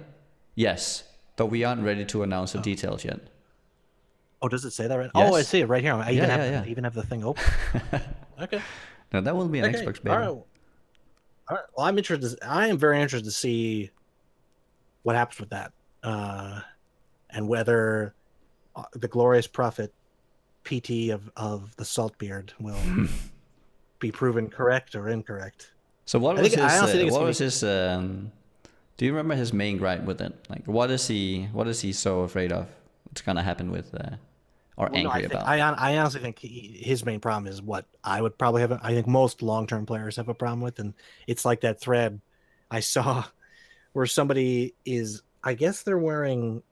Yes, but we aren't ready to announce the Oh. details yet. Oh, does it say that right? Oh, I Yes. see it right here. I Yeah, even have yeah, yeah. the thing open. Okay. No, that will be an Okay. Xbox All beta. right. All right. Well, I am very interested to see what happens with that, and whether the glorious prophet PT of the Saltbeard will be proven correct or incorrect. So what I was think I his? honestly think it's What gonna was be. his? Do you remember his main gripe with it? Like, what is he? What is he so afraid of? What's gonna happen with? Or Well, no, angry about? I honestly think his main problem is what I would probably have. I think most long-term players have a problem with, and it's like that thread I saw where somebody is. I guess they're wearing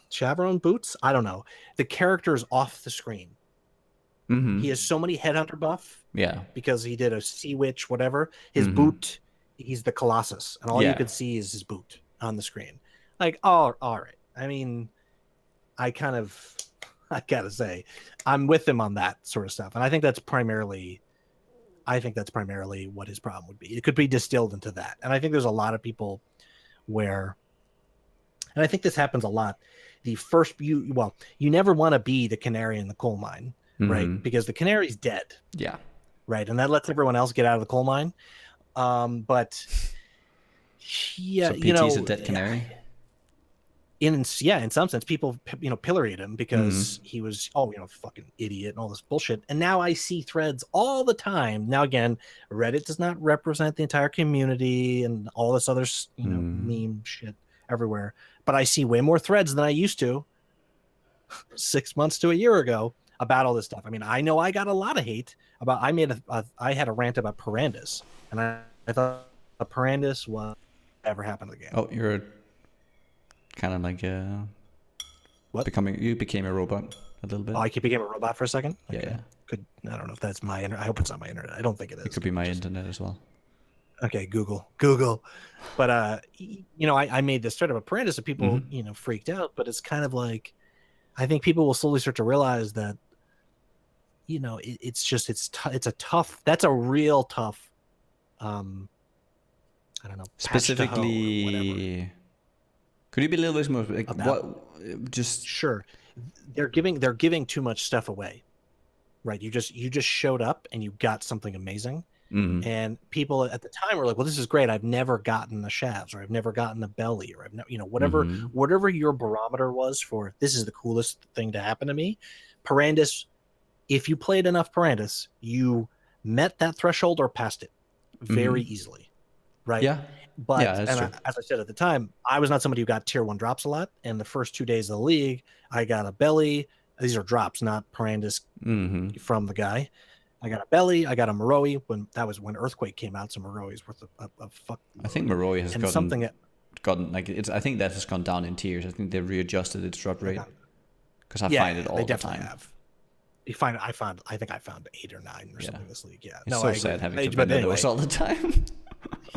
Chevron boots. I don't know. The character is off the screen. Mm-hmm. He has so many headhunter buff Yeah. because he did a sea witch, whatever. His Mm-hmm. boot, he's the Colossus, and all you Yeah. could see is his boot on the screen. Like, oh, all right. I mean, I kind of, I gotta say, I'm with him on that sort of stuff, and I think that's primarily what his problem would be. It could be distilled into that, and I think there's a lot of people where, and I think this happens a lot. You never want to be the canary in the coal mine, right? Mm-hmm. Because the canary's dead, Yeah. right? And that lets everyone else get out of the coal mine. But yeah, So PT's a dead canary. in some sense, people pilloried him because Mm-hmm. he was fucking idiot and all this bullshit. And now I see threads all the time. Now again, Reddit does not represent the entire community and all this other meme shit everywhere. But I see way more threads than I used to 6 months to a year ago about all this stuff. I mean, I know I got a lot of hate about. I had a rant about Parandus, and I thought Parandus was ever happened again. Oh, you're kind of like What? You became a robot a little bit. Oh, I became a robot for a second. Okay. Yeah. I don't know if that's my internet. I hope it's not my internet. I don't think it is. It could be my internet as well. Okay, Google. But I made this thread about Parandus and people freaked out. But it's kind of like, I think people will slowly start to realize that it's a tough. That's a real tough. I don't know. Specifically, could you be a little bit more like about, what? Just sure. They're giving too much stuff away, right? You just showed up and you got something amazing, and people at the time were like, "Well, this is great. I've never gotten the shafts, or I've never gotten the belly, or I've never, whatever your barometer was for this is the coolest thing to happen to me." Parandus, if you played enough Parandus, you met that threshold or passed it very easily, right? Yeah. But yeah, that's true. As I said at the time, I was not somebody who got tier 1 drops a lot. And the first 2 days of the league, I got a belly. These are drops, not Parandus from the guy. I got a belly. I got a Moroi when Earthquake came out. So Moroi worth a fuck. I think Moroi has gotten like it's. I think that has gone down in tiers. I think they've readjusted its drop rate because I find it all the time. Have. I think I found 8 or 9 or something this league. Yeah, it's so sad having to play those all the time.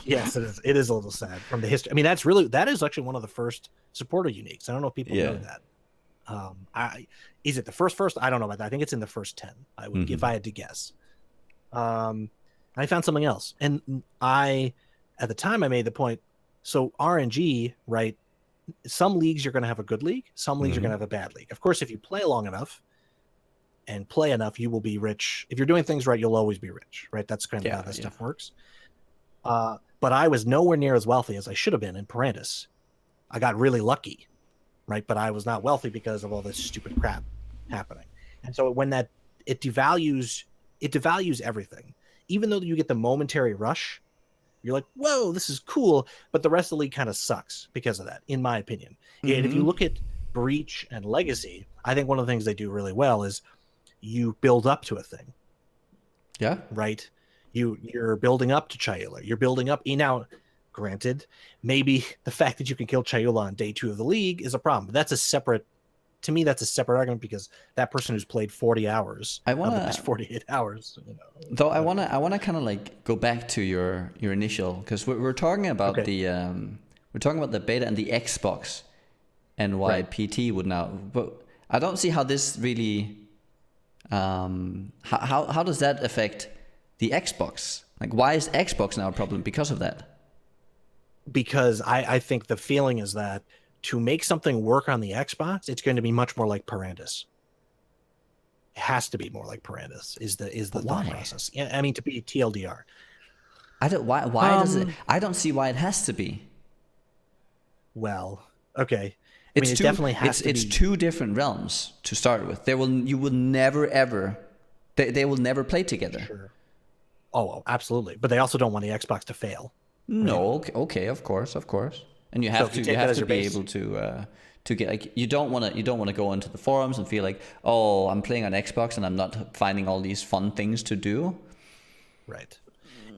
Yes, it is. It is a little sad from the history. I mean, that is actually one of the first supporter uniques. I don't know if people know that. Is it the first? I don't know about that. I think it's in the first 10. I would, if I had to guess. I found something else, and at the time I made the point. So RNG, right? Some leagues you're going to have a good league. Some leagues you're going to have a bad league. Of course, if you play long enough and play enough, you will be rich. If you're doing things right, you'll always be rich, right? That's kind of how this stuff works. But I was nowhere near as wealthy as I should have been in Parandus. I got really lucky, right? But I was not wealthy because of all this stupid crap happening. And so when it devalues everything. Even though you get the momentary rush, you're like, whoa, this is cool. But the rest of the league kind of sucks because of that, in my opinion. And if you look at Breach and Legacy, I think one of the things they do really well is you build up to a thing. Yeah. Right? You're building up to Chayula. You're building up. Now, granted, maybe the fact that you can kill Chayula on day 2 of the league is a problem. But that's a separate argument because that person who's played 40 hours of the past 48 hours. Though I wanna kind of like go back to your initial, because we're talking about the beta and the Xbox and why PT would now. But I don't see how this really. How does that affect the Xbox? Like, why is Xbox now a problem because of that? Because I think the feeling is that to make something work on the Xbox, it's going to be much more like Parandus. It has to be more like Parandus is the thought process. I mean, to be TLDR. I don't why does it? I don't see why it has to be. Well, okay. It definitely has to be. It's 2 different realms to start with. They will never ever play together. Sure. Oh, absolutely. But they also don't want the Xbox to fail, right? No, okay, okay, of course, of course. And So if you you take that have as to your be base, able to get like you don't want to go into the forums and feel like, oh, I'm playing on Xbox and I'm not finding all these fun things to do. right?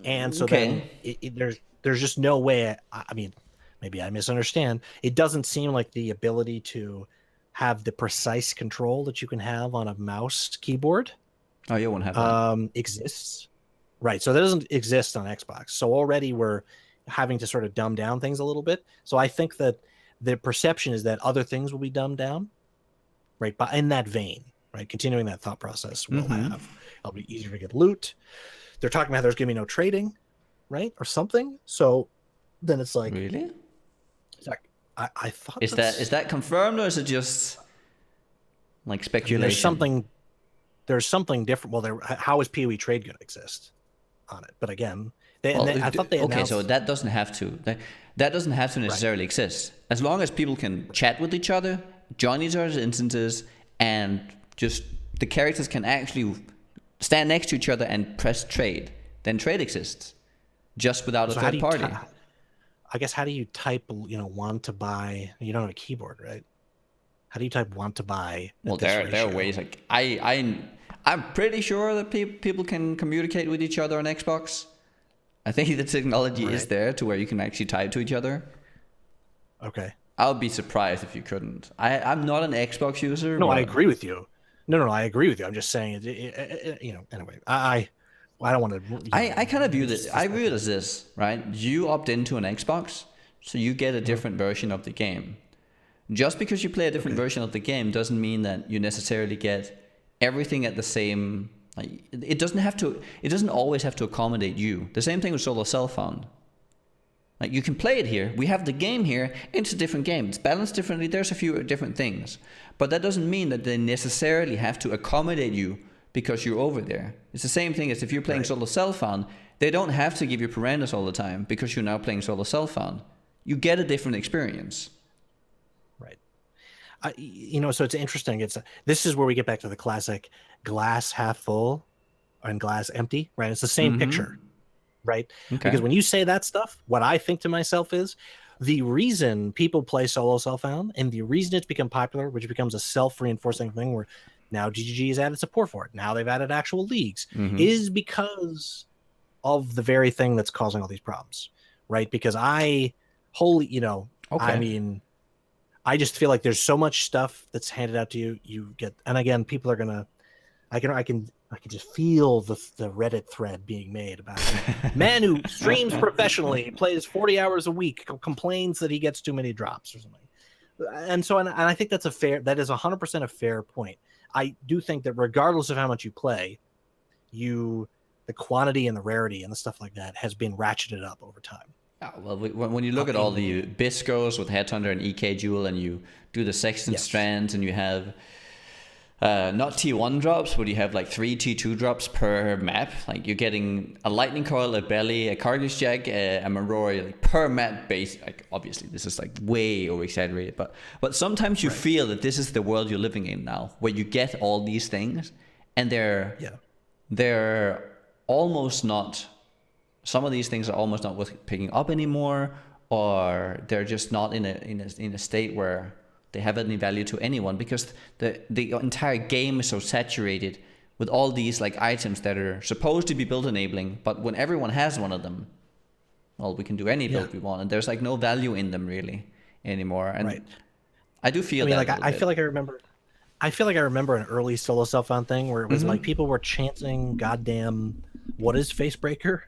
And so Okay. then there's just no way. I mean, maybe I misunderstand. It doesn't seem like the ability to have the precise control that you can have on a mouse keyboard Oh, you won't have that. exists. Right. So that doesn't exist on Xbox. So already we're having to sort of dumb down things a little bit. So I think that the perception is that other things will be dumbed down, right? But in that vein, right? Continuing that thought process, it'll be easier to get loot. They're talking about there's going to be no trading, right? Or something. So then it's like, Really? I thought Is that confirmed or is it just like I mean, speculation? there's something different. Well, how is PoE trade going to exist on it? But again, I thought they Okay, so announced, that doesn't have to that doesn't have to right. necessarily exist. As long as people can chat with each other, join each other's instances, and just the characters can actually stand next to each other and press trade, then trade exists, just without a So how do third you, party. I guess, how do you type, want to buy? You don't have a keyboard, right? How do you type want to buy Well, at this there are ratio? ways like I'm pretty sure that people can communicate with each other on Xbox. I think the technology is Right. there to where you can actually type to each other. Okay. I would be surprised if you couldn't. I'm not an Xbox user, No, I but agree with you. No, I agree with you. I'm just saying, anyway, I don't want to, I kind of view that. just I view it speculate. as this, right? You opt into an Xbox, so you get a Mhm. different version of the game. Just because you play a different Okay. version of the game doesn't mean that you necessarily get everything at the same. Like, it doesn't have to. It doesn't always have to accommodate you. The same thing with Solo Cell Phone. Like you can play it here. We have the game here. It's a different game. It's balanced differently. There's a few different things, but that doesn't mean that they necessarily have to accommodate you because you're over there. It's the same thing as if you're playing Right. Solo Cell Phone. They don't have to give you parameters all the time because you're now playing Solo Cell Phone. You get a different experience. Right. So it's interesting. This is where we get back to the classic glass half full and glass empty, right? It's the same picture, right? Okay. Because when you say that stuff, what I think to myself is the reason people play solo self-found and the reason it's become popular, which becomes a self-reinforcing thing where now GGG has added support for it. Now they've added actual leagues, is because of the very thing that's causing all these problems, right? Because I Okay. mean, I just feel like there's so much stuff that's handed out to you. You get, and again, people are gonna. I can just feel the Reddit thread being made about man who streams professionally, plays 40 hours a week, complains that he gets too many drops or something. And I think that is 100% a fair point. I do think that regardless of how much you play, the quantity and the rarity and the stuff like that has been ratcheted up over time. Yeah, well, when you look at all the Biscos with Headhunter and EK Jewel, and you do the Sexton Yes. strands, and you have not T1 drops, but you have like 3 T2 drops per map. Like you're getting a Lightning Coil, a Belly, a Carcass Jack, a Marori, like per map base. Like obviously this is like way over exaggerated, but sometimes you feel that this is the world you're living in now, where you get all these things, and Yeah. they're almost not. Some of these things are almost not worth picking up anymore, or they're just not in a state where they have any value to anyone because the entire game is so saturated with all these like items that are supposed to be build enabling, but when everyone has one of them, well, we can do any Yeah. build we want, and there's like no value in them really anymore. And Right. I do I feel mean, that a like little I bit. feel like I remember. I feel like I remember an early solo self-found thing where it was like people were chanting "goddamn, what is Facebreaker?"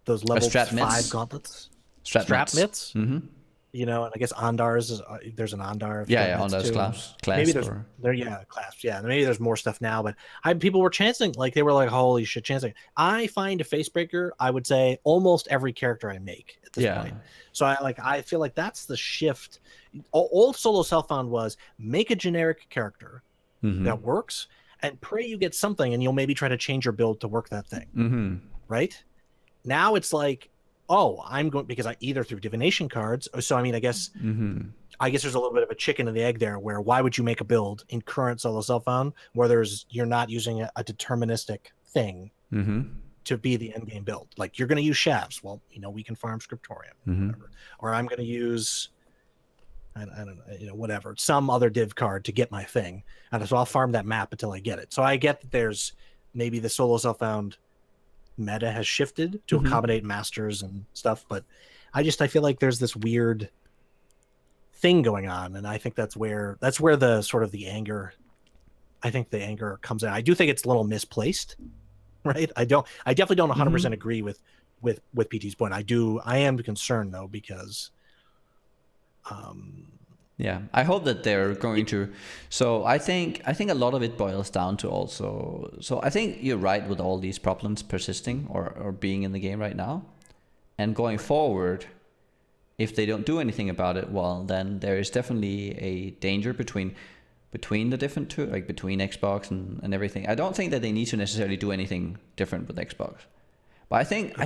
Those level Strap 5 mitts, gauntlets, strap strap mitts. mitts. And I guess Andar's there's an Andar Yeah, strap yeah, on mitts those too, and maybe clasp there's or clasps, yeah, and maybe there's more stuff now. But people were chanting like they were like, holy shit, chanting. I find a Facebreaker, I would say almost every character I make at this yeah. point. So I feel like that's the shift. Old solo self found was make a generic character that works and pray you get something, and you'll maybe try to change your build to work that thing, right? Now it's like, oh, I'm going because I either through divination cards. So I mean, I guess there's a little bit of a chicken and the egg there, where why would you make a build in current solo self found where you're not using a deterministic thing, to be the end game build. Like you're going to use shafts. Well, we can farm scriptorium or whatever. Or I'm going to use, I don't know, whatever, some other div card to get my thing. And so I'll farm that map until I get it. So I get that there's maybe the solo self-found meta has shifted to accommodate masters and stuff, but I feel like there's this weird thing going on, and I think that's where the sort of the anger, I think the anger comes in. I do think it's a little misplaced, right? I definitely don't 100% agree with PT's point. I am concerned though, because yeah, I hope that they're going to. So I think a lot of it boils down to also. So I think you're right with all these problems persisting or being in the game right now, and going forward, if they don't do anything about it, well, then there is definitely a danger between the different two, like between Xbox and everything. I don't think that they need to necessarily do anything different with Xbox, but I think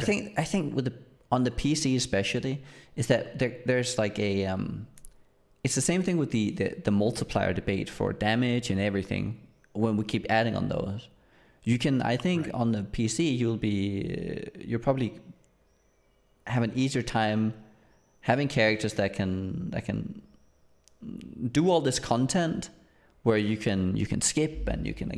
with on the PC especially is that there's like a it's the same thing with the multiplier debate for damage and everything. When we keep adding on those, you can, I think, on the PC you'll probably have an easier time having characters that can do all this content, where you can skip and you can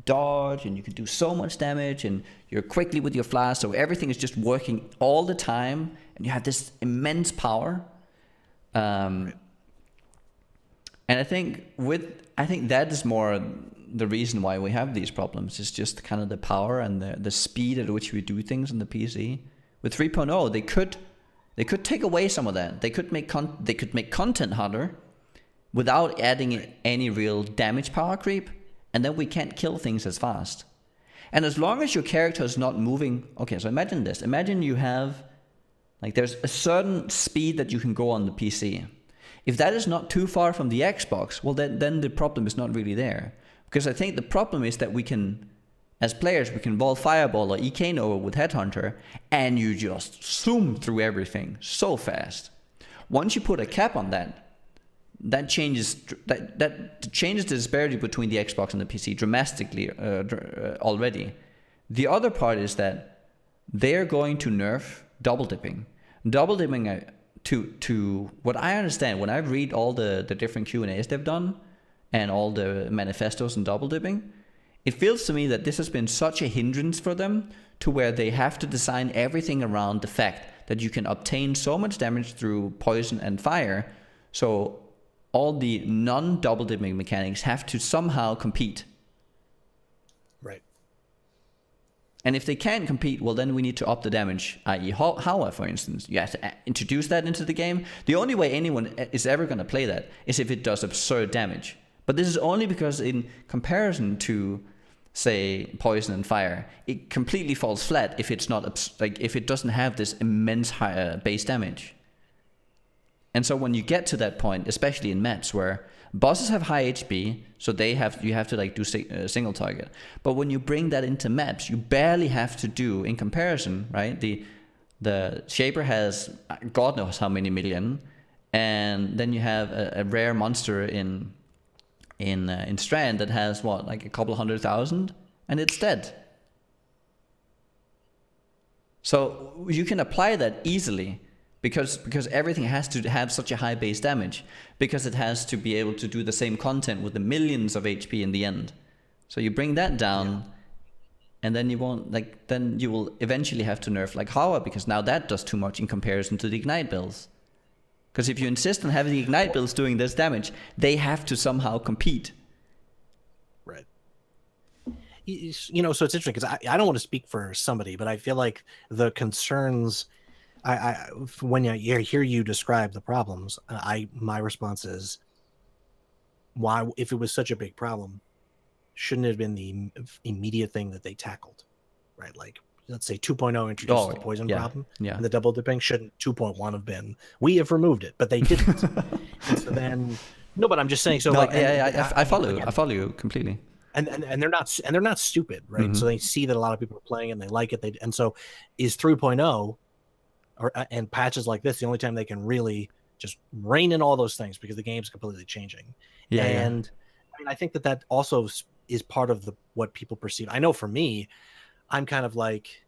dodge and you can do so much damage and you're quickly with your flash, so everything is just working all the time and you have this immense power. And I think that is more the reason why we have these problems. It's just kind of the power and the speed at which we do things on the PC. With 3.0, they could take away some of that. They could make content harder without adding any real damage power creep, and then we can't kill things as fast. And as long as your character is not moving, okay, so imagine this. Imagine you have, like, there's a certain speed that you can go on the PC. If that is not too far from the Xbox, well, then the problem is not really there. Because I think the problem is that we can, as players, we can roll Fireball or EK Nova with Headhunter, and you just zoom through everything so fast. Once you put a cap on that changes the disparity between the Xbox and the PC dramatically already. The other part is that they're going to nerf double dipping. Double dipping, to what I understand, when I read all the different Q&As they've done and all the manifestos and double dipping, it feels to me that this has been such a hindrance for them, to where they have to design everything around the fact that you can obtain so much damage through poison and fire. So all the non-double dipping mechanics have to somehow compete. Right. And if they can't compete, well, then we need to up the damage, i.e. Howa, for instance. You have to introduce that into the game. The only way anyone is ever going to play that is if it does absurd damage. But this is only because in comparison to, say, poison and fire, it completely falls flat if it's not, if it doesn't have this immense high base damage. And so when you get to that point, especially in maps where bosses have high HP, so you have to do single target. But when you bring that into maps, you barely have to do, in comparison, right? The Shaper has God knows how many million, and then you have a rare monster in Strand that has what, like a couple 100,000, and it's dead. So you can apply that easily. Because everything has to have such a high base damage, because it has to be able to do the same content with the millions of HP in the end. So you bring that down, and then you won't, then you will eventually have to nerf like Hawa, because now that does too much in comparison to the Ignite builds. Because if you insist on having the Ignite builds doing this damage, they have to somehow compete. Right. So it's interesting, because I don't want to speak for somebody, but I feel like the concerns, when I hear you describe the problems, my response is, why, if it was such a big problem, shouldn't it have been the immediate thing that they tackled, right? Like, let's say 2.0 introduced the poison problem, and the double dipping. Shouldn't 2.1 have been, we have removed it, but they didn't. And so then, no, but I'm just saying. So, I follow you completely. And they're not stupid, right? Mm-hmm. So they see that a lot of people are playing and they like it. And so, is 3.0 and patches like this the only time they can really just rein in all those things, because the game's completely changing. I mean, I think that also is part of what people perceive. I know for me, I'm kind of like,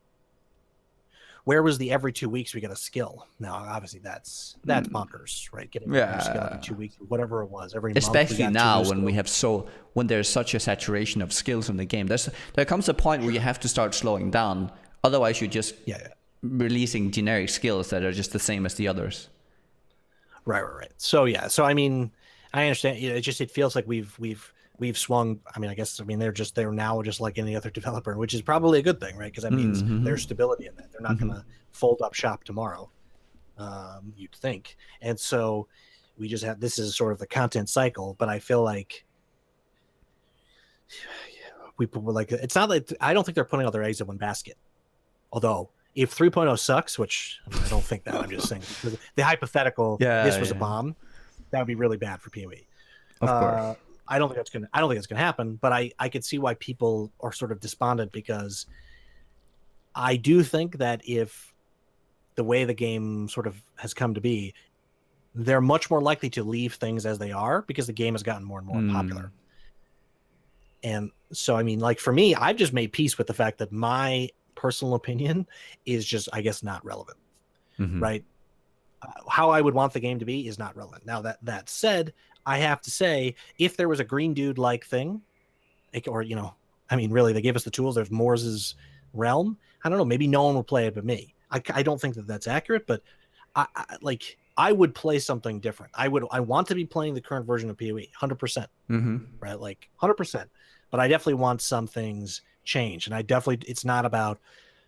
where was the every 2 weeks we get a skill? Now, obviously that's bonkers, right? Getting a new skill every Yeah. 2 weeks, whatever it was. Every month we Especially got two now new when skills. when there's such a saturation of skills in the game, there comes a point where you have to start slowing down. Otherwise, you're just Yeah. releasing generic skills that are just the same as the others. Right. So yeah, so I mean, I understand. It feels like we've swung. I mean, they're now just like any other developer, which is probably a good thing, right? Because that means there's stability in that. They're not gonna fold up shop tomorrow. You'd think, and so we just have this is sort of the content cycle. But I feel like we put like it's not like I don't think they're putting all their eggs in one basket. Although if 3.0 sucks, which I don't think that, I'm just saying the hypothetical, this was a bomb, that would be really bad for PoE. Of course. I don't think that's gonna happen, but I could see why people are sort of despondent, because I do think that if the way the game sort of has come to be, they're much more likely to leave things as they are because the game has gotten more and more popular. And so, I mean, like for me, I've just made peace with the fact that my personal opinion is just, I guess, not relevant, right? How I would want the game to be is not relevant. Now, that said, I have to say, if there was a green dude like thing, or I mean, really, they gave us the tools. There's Moore's realm. I don't know. Maybe no one will play it but me. I don't think that that's accurate, but I would play something different. I want to be playing the current version of PoE, 100%, right? Like 100%. But I definitely want some things changed, and it's not about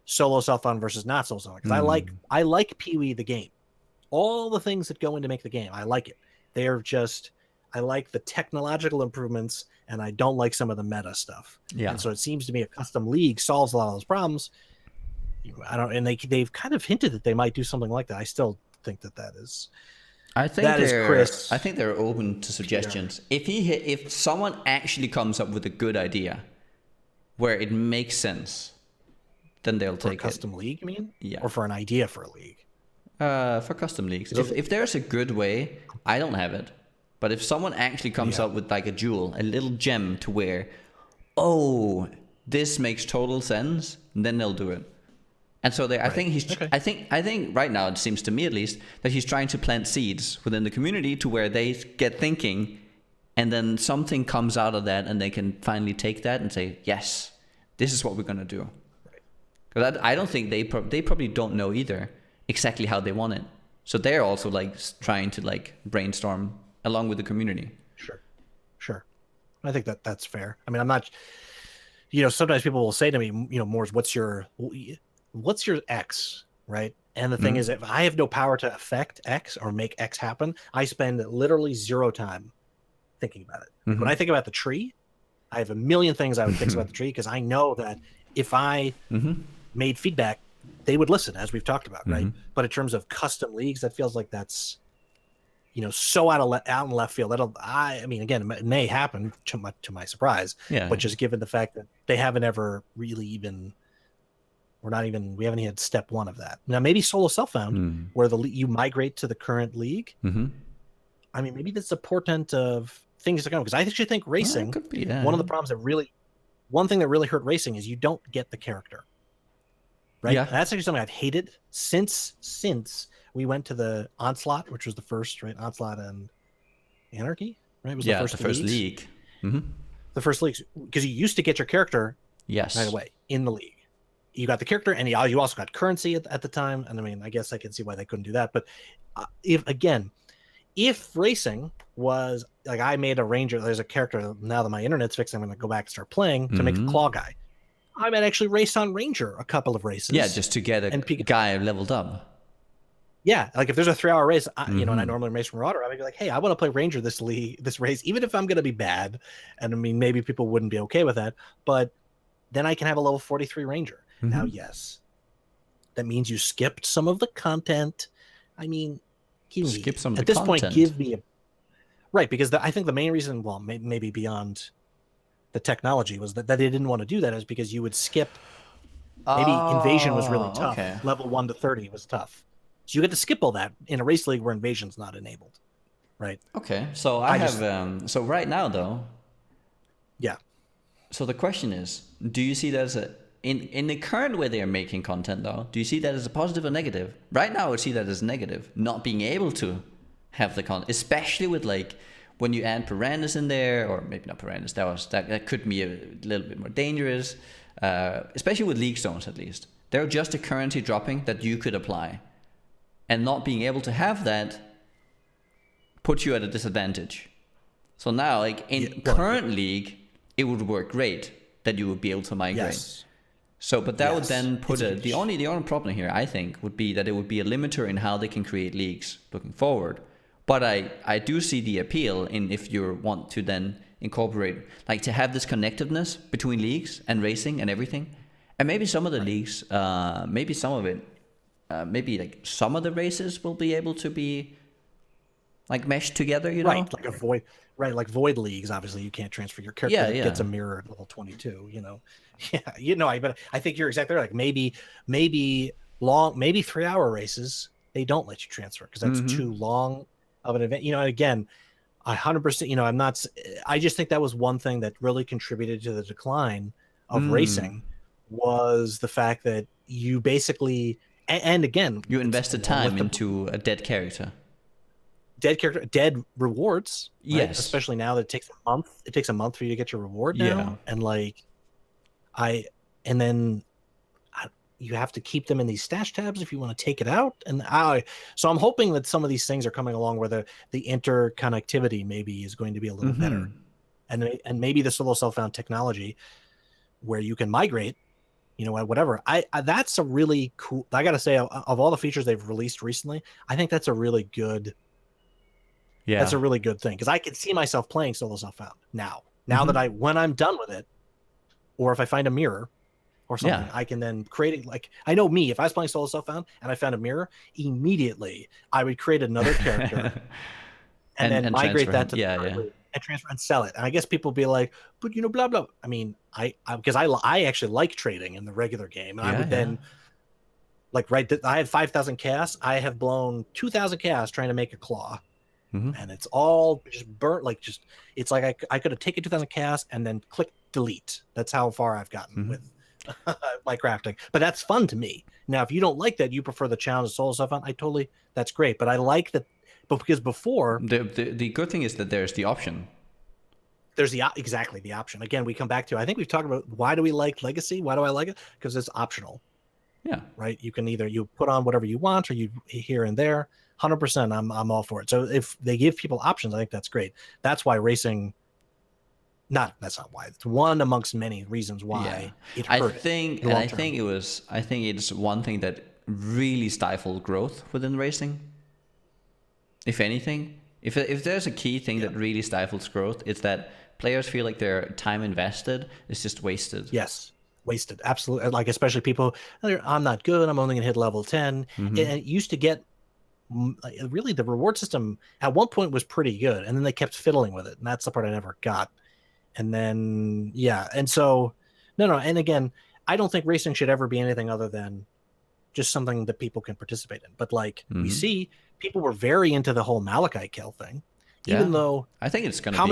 solo self-found versus not solo self-found, because I like PoE the game. All the things that go into make the game, I like it. They're just, I like the technological improvements, and I don't like some of the meta stuff. Yeah. And so it seems to me a custom league solves a lot of those problems. And they've kind of hinted that they might do something like that. I still think that is. I think Chris. I think they're open to suggestions. If someone actually comes up with a good idea where it makes sense, then they'll take it. For a custom league, you mean? Yeah. Or for an idea for a league? For custom leagues. If there's a good way, I don't have it. But if someone actually comes up with like a jewel, a little gem to where, oh, this makes total sense, then they'll do it. And so I think right now, it seems to me at least, that he's trying to plant seeds within the community to where they get thinking, and then something comes out of that, and they can finally take that and say, yes, this is what we're going to do. Because I don't think they probably don't know either exactly how they want it. So they're also like trying to like brainstorm along with the community. Sure. I think that's fair. I mean, I'm not, sometimes people will say to me, Moores, what's your X, right? And the thing is, if I have no power to affect X or make X happen, I spend literally zero time thinking about it. Like when I think about the tree, I have a million things I would fix about the tree, because I know that if I made feedback, they would listen, as we've talked about, right? But in terms of custom leagues, that feels like that's, so out in left field. I mean, again, it may happen to my surprise, but just given the fact that they haven't ever really even. We haven't had step one of that. Now, maybe solo self-found, where you migrate to the current league. I mean, maybe that's a portent of things to come, because I actually think racing, could be, one of the problems one thing that really hurt racing is you don't get the character, right? Yeah. And that's actually something I've hated since we went to the Onslaught, which was the first, right? Onslaught and Anarchy, right? It was the first league. The first leagues, because you used to get your character right away in the league. You got the character, and you also got currency at the time. And I mean, I guess I can see why they couldn't do that. But if racing was like, I made a ranger, there's a character now that my internet's fixed, I'm going to go back and start playing to make the claw guy. I might actually race on ranger a couple of races. Yeah, just to get a guy leveled up. Yeah, like if there's a 3-hour race, and I normally race from Marauder, I would be like, hey, I want to play ranger this race, even if I'm going to be bad. And I mean, maybe people wouldn't be okay with that, but then I can have a level 43 ranger. Now, yes, that means you skipped some of the content. I mean, skip some of at the this content. point, give me right, because I think the main reason, well, maybe beyond the technology, was that they didn't want to do that, is because you would skip. Maybe invasion was really tough. Okay. Level 1 to 30 was tough, so you get to skip all that in a race league where invasion's not enabled, right? Okay, so so right now though. Yeah. So the question is, do you see that as in the current way they are making content, though, do you see that as a positive or negative? Right now, I would see that as negative, not being able to have the content, especially with like when you add piranhas in there, or maybe not piranhas. That could be a little bit more dangerous, especially with league stones. At least they're just a currency dropping that you could apply, and not being able to have that puts you at a disadvantage. So now, like in current league, it would work great that you would be able to migrate. Yes. So, but that would then put the only problem here, I think, would be that it would be a limiter in how they can create leagues looking forward. But I do see the appeal in if you want to then incorporate, like to have this connectiveness between leagues and racing and everything. And maybe some of the leagues, maybe some of it, maybe like some of the races will be able to be like meshed together, you know? Right, like a void. Right, like void leagues. Obviously, you can't transfer your character that gets a mirror at level 22. You know, I think you're exactly right. Like maybe 3-hour races they don't let you transfer because that's too long of an event. You know, and again, 100%. You know, I'm not. I just think that was one thing that really contributed to the decline of racing was the fact that you basically and again you invested time into a dead character. Dead rewards, right? Yes, especially now that it takes a month for you to get your reward now. And like you have to keep them in these stash tabs if you want to take it out. And so I'm hoping that some of these things are coming along where the interconnectivity maybe is going to be a little better, and maybe the solo self-found technology where you can migrate, you know, whatever. That's a really cool. I gotta say, of all the features they've released recently, I think that's a really good. Yeah, that's a really good thing because I can see myself playing solo self-found now. Now that when I'm done with it, or if I find a mirror or something, I can then create it. Like I know me, if I was playing solo self-found and I found a mirror, immediately I would create another character and then migrate that to and transfer and sell it. And I guess people would be like, but you know, blah blah. I mean, because I actually like trading in the regular game, and I would then. Like I had 5,000 chaos. I have blown 2,000 chaos trying to make a claw. And it's all just burnt. It's like I could have taken 2,000 chaos and then click delete. That's how far I've gotten with my crafting. But that's fun to me. Now, if you don't like that, you prefer the challenge of solo stuff on. That's great. But I like that. But because before the good thing is that there's the option. There's the option. Again, we come back to. I think we've talked about why do we like Legacy? Why do I like it? Because it's optional. Yeah. Right. You can either you put on whatever you want, or you here and there. 100%. I'm all for it. So if they give people options, I think that's great. That's why racing. That's not why. It's one amongst many reasons why it hurt. I think it's one thing that really stifled growth within racing. If anything, if there's a key thing that really stifles growth, it's that players feel like their time invested is just wasted. Yes. Wasted. Absolutely. Like, especially people, I'm not good. I'm only going to hit level 10. And it used to get, really, the reward system at one point was pretty good. And then they kept fiddling with it. And that's the part I never got. And then, And so, no. And again, I don't think racing should ever be anything other than just something that people can participate in. But we see people were very into the whole Malachite kill thing, even though I think it's going to be...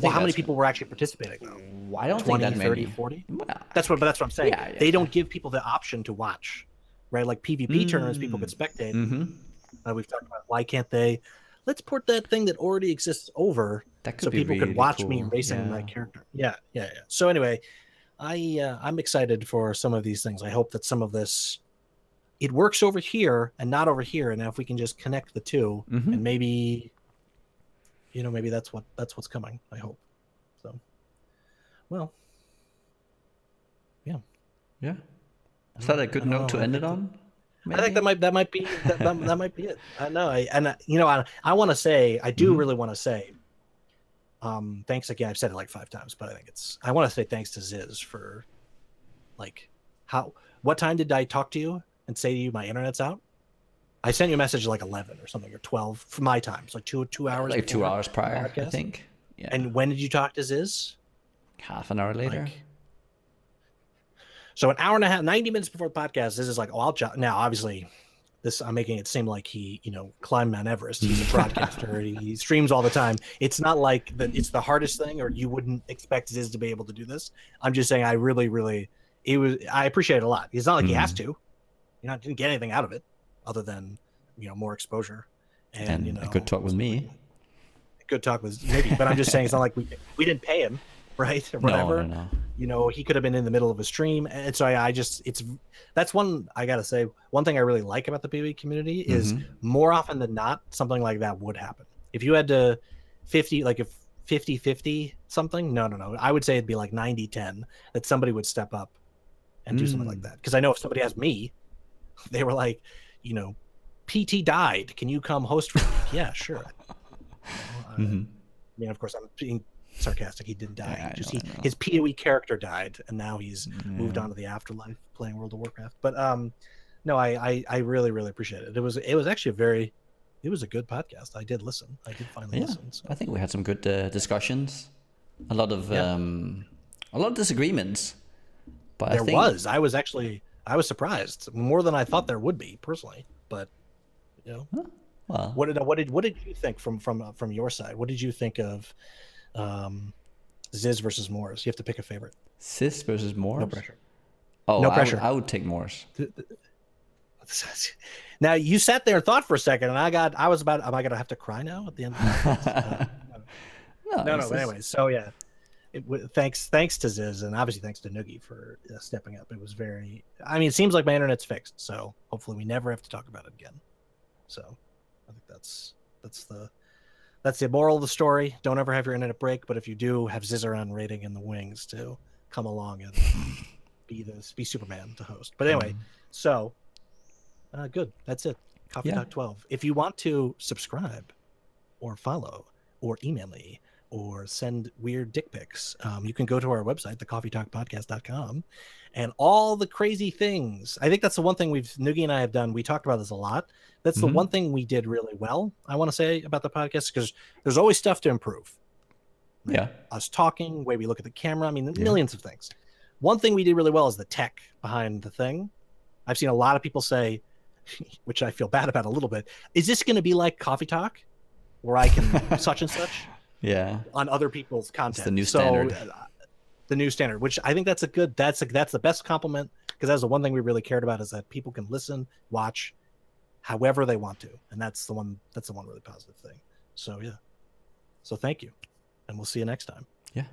how many people were actually participating though? I don't 20, think that 30, many. 40? Well, that's what I'm saying. They don't give people the option to watch, right? Like PvP tournaments, people could spectate. We've talked about why can't they? Let's port that thing that already exists over so people could watch me racing my character. Yeah. So anyway, I'm excited for some of these things. I hope that some of this it works over here and not over here. And now if we can just connect the two, and maybe maybe that's what's coming. I hope. So, well, yeah. Is that a good note to end it on? Maybe? I think that might be that might be it. I know. I want to say I do really want to say thanks again. I've said it like 5 times, but I want to say thanks to Ziz for what time did I talk to you and say to you my internet's out? I sent you a message at like 11 or something, or 12 for my time. It's like 2 hours. Like 2 hours prior, I think. Yeah. And when did you talk to Ziz? Half an hour later. So an hour and a half, 90 minutes before the podcast, Ziz is like, oh, now obviously I'm making it seem like he, climbed Mount Everest. He's a broadcaster. He streams all the time. It's not like it's the hardest thing, or you wouldn't expect Ziz to be able to do this. I'm just saying I really, really I appreciate it a lot. It's not like he has Mm. to. Didn't get anything out of it other than more exposure and A good talk with me. good talk with Niggy. But I'm just saying it's not like we didn't pay him, right, or No, whatever. no, no. He could have been in the middle of a stream, and so that's one I gotta say. One thing I really like about the PvE community is more often than not something like that would happen. If you had to 50-50 something, no, I would say it'd be like 90-10 that somebody would step up and do something like that. Because I know if somebody asked me, they were like, PT died. Can you come host for me? Yeah, sure. I mean, of course, I'm being sarcastic. He didn't die. Yeah, his PoE character died, and now he's moved on to the afterlife, playing World of Warcraft. But no, I really, really appreciate it. It was actually it was a good podcast. I did listen. I did finally listen. So. I think we had some good discussions. A lot of disagreements. But I was surprised more than I thought there would be personally. But well, what did you think from your side? What did you think of Ziz versus Moors? You have to pick a favorite. Ziz versus Moors? No pressure. Oh, no pressure. I would take Moors. Now you sat there and thought for a second, and I was about, am I gonna have to cry now at the end of the podcast? No. But anyway, so yeah. Thanks to Ziz, and obviously thanks to Noogie for stepping up. It was it seems like my internet's fixed, so hopefully we never have to talk about it again. So I think that's the moral of the story. Don't ever have your internet break, but if you do, have Ziz around rating in the wings to come along and be Superman to host. But anyway, so good. That's it. Coffee Talk 12. If you want to subscribe or follow or email me or send weird dick pics, you can go to our website, thecoffeetalkpodcast.com, and all the crazy things. I think that's the one thing Noogie and I have done. We talked about this a lot. That's the one thing we did really well, I want to say, about the podcast, because there's always stuff to improve. Right? Yeah. Us talking, the way we look at the camera, millions of things. One thing we did really well is the tech behind the thing. I've seen a lot of people say, which I feel bad about a little bit, is this going to be like Coffee Talk, where I can such and such? Yeah. On other people's content. It's the new standard. The new standard, which I think that's the best compliment, because that's the one thing we really cared about, is that people can listen, watch however they want to. And that's the one really positive thing. So yeah. So thank you. And we'll see you next time. Yeah.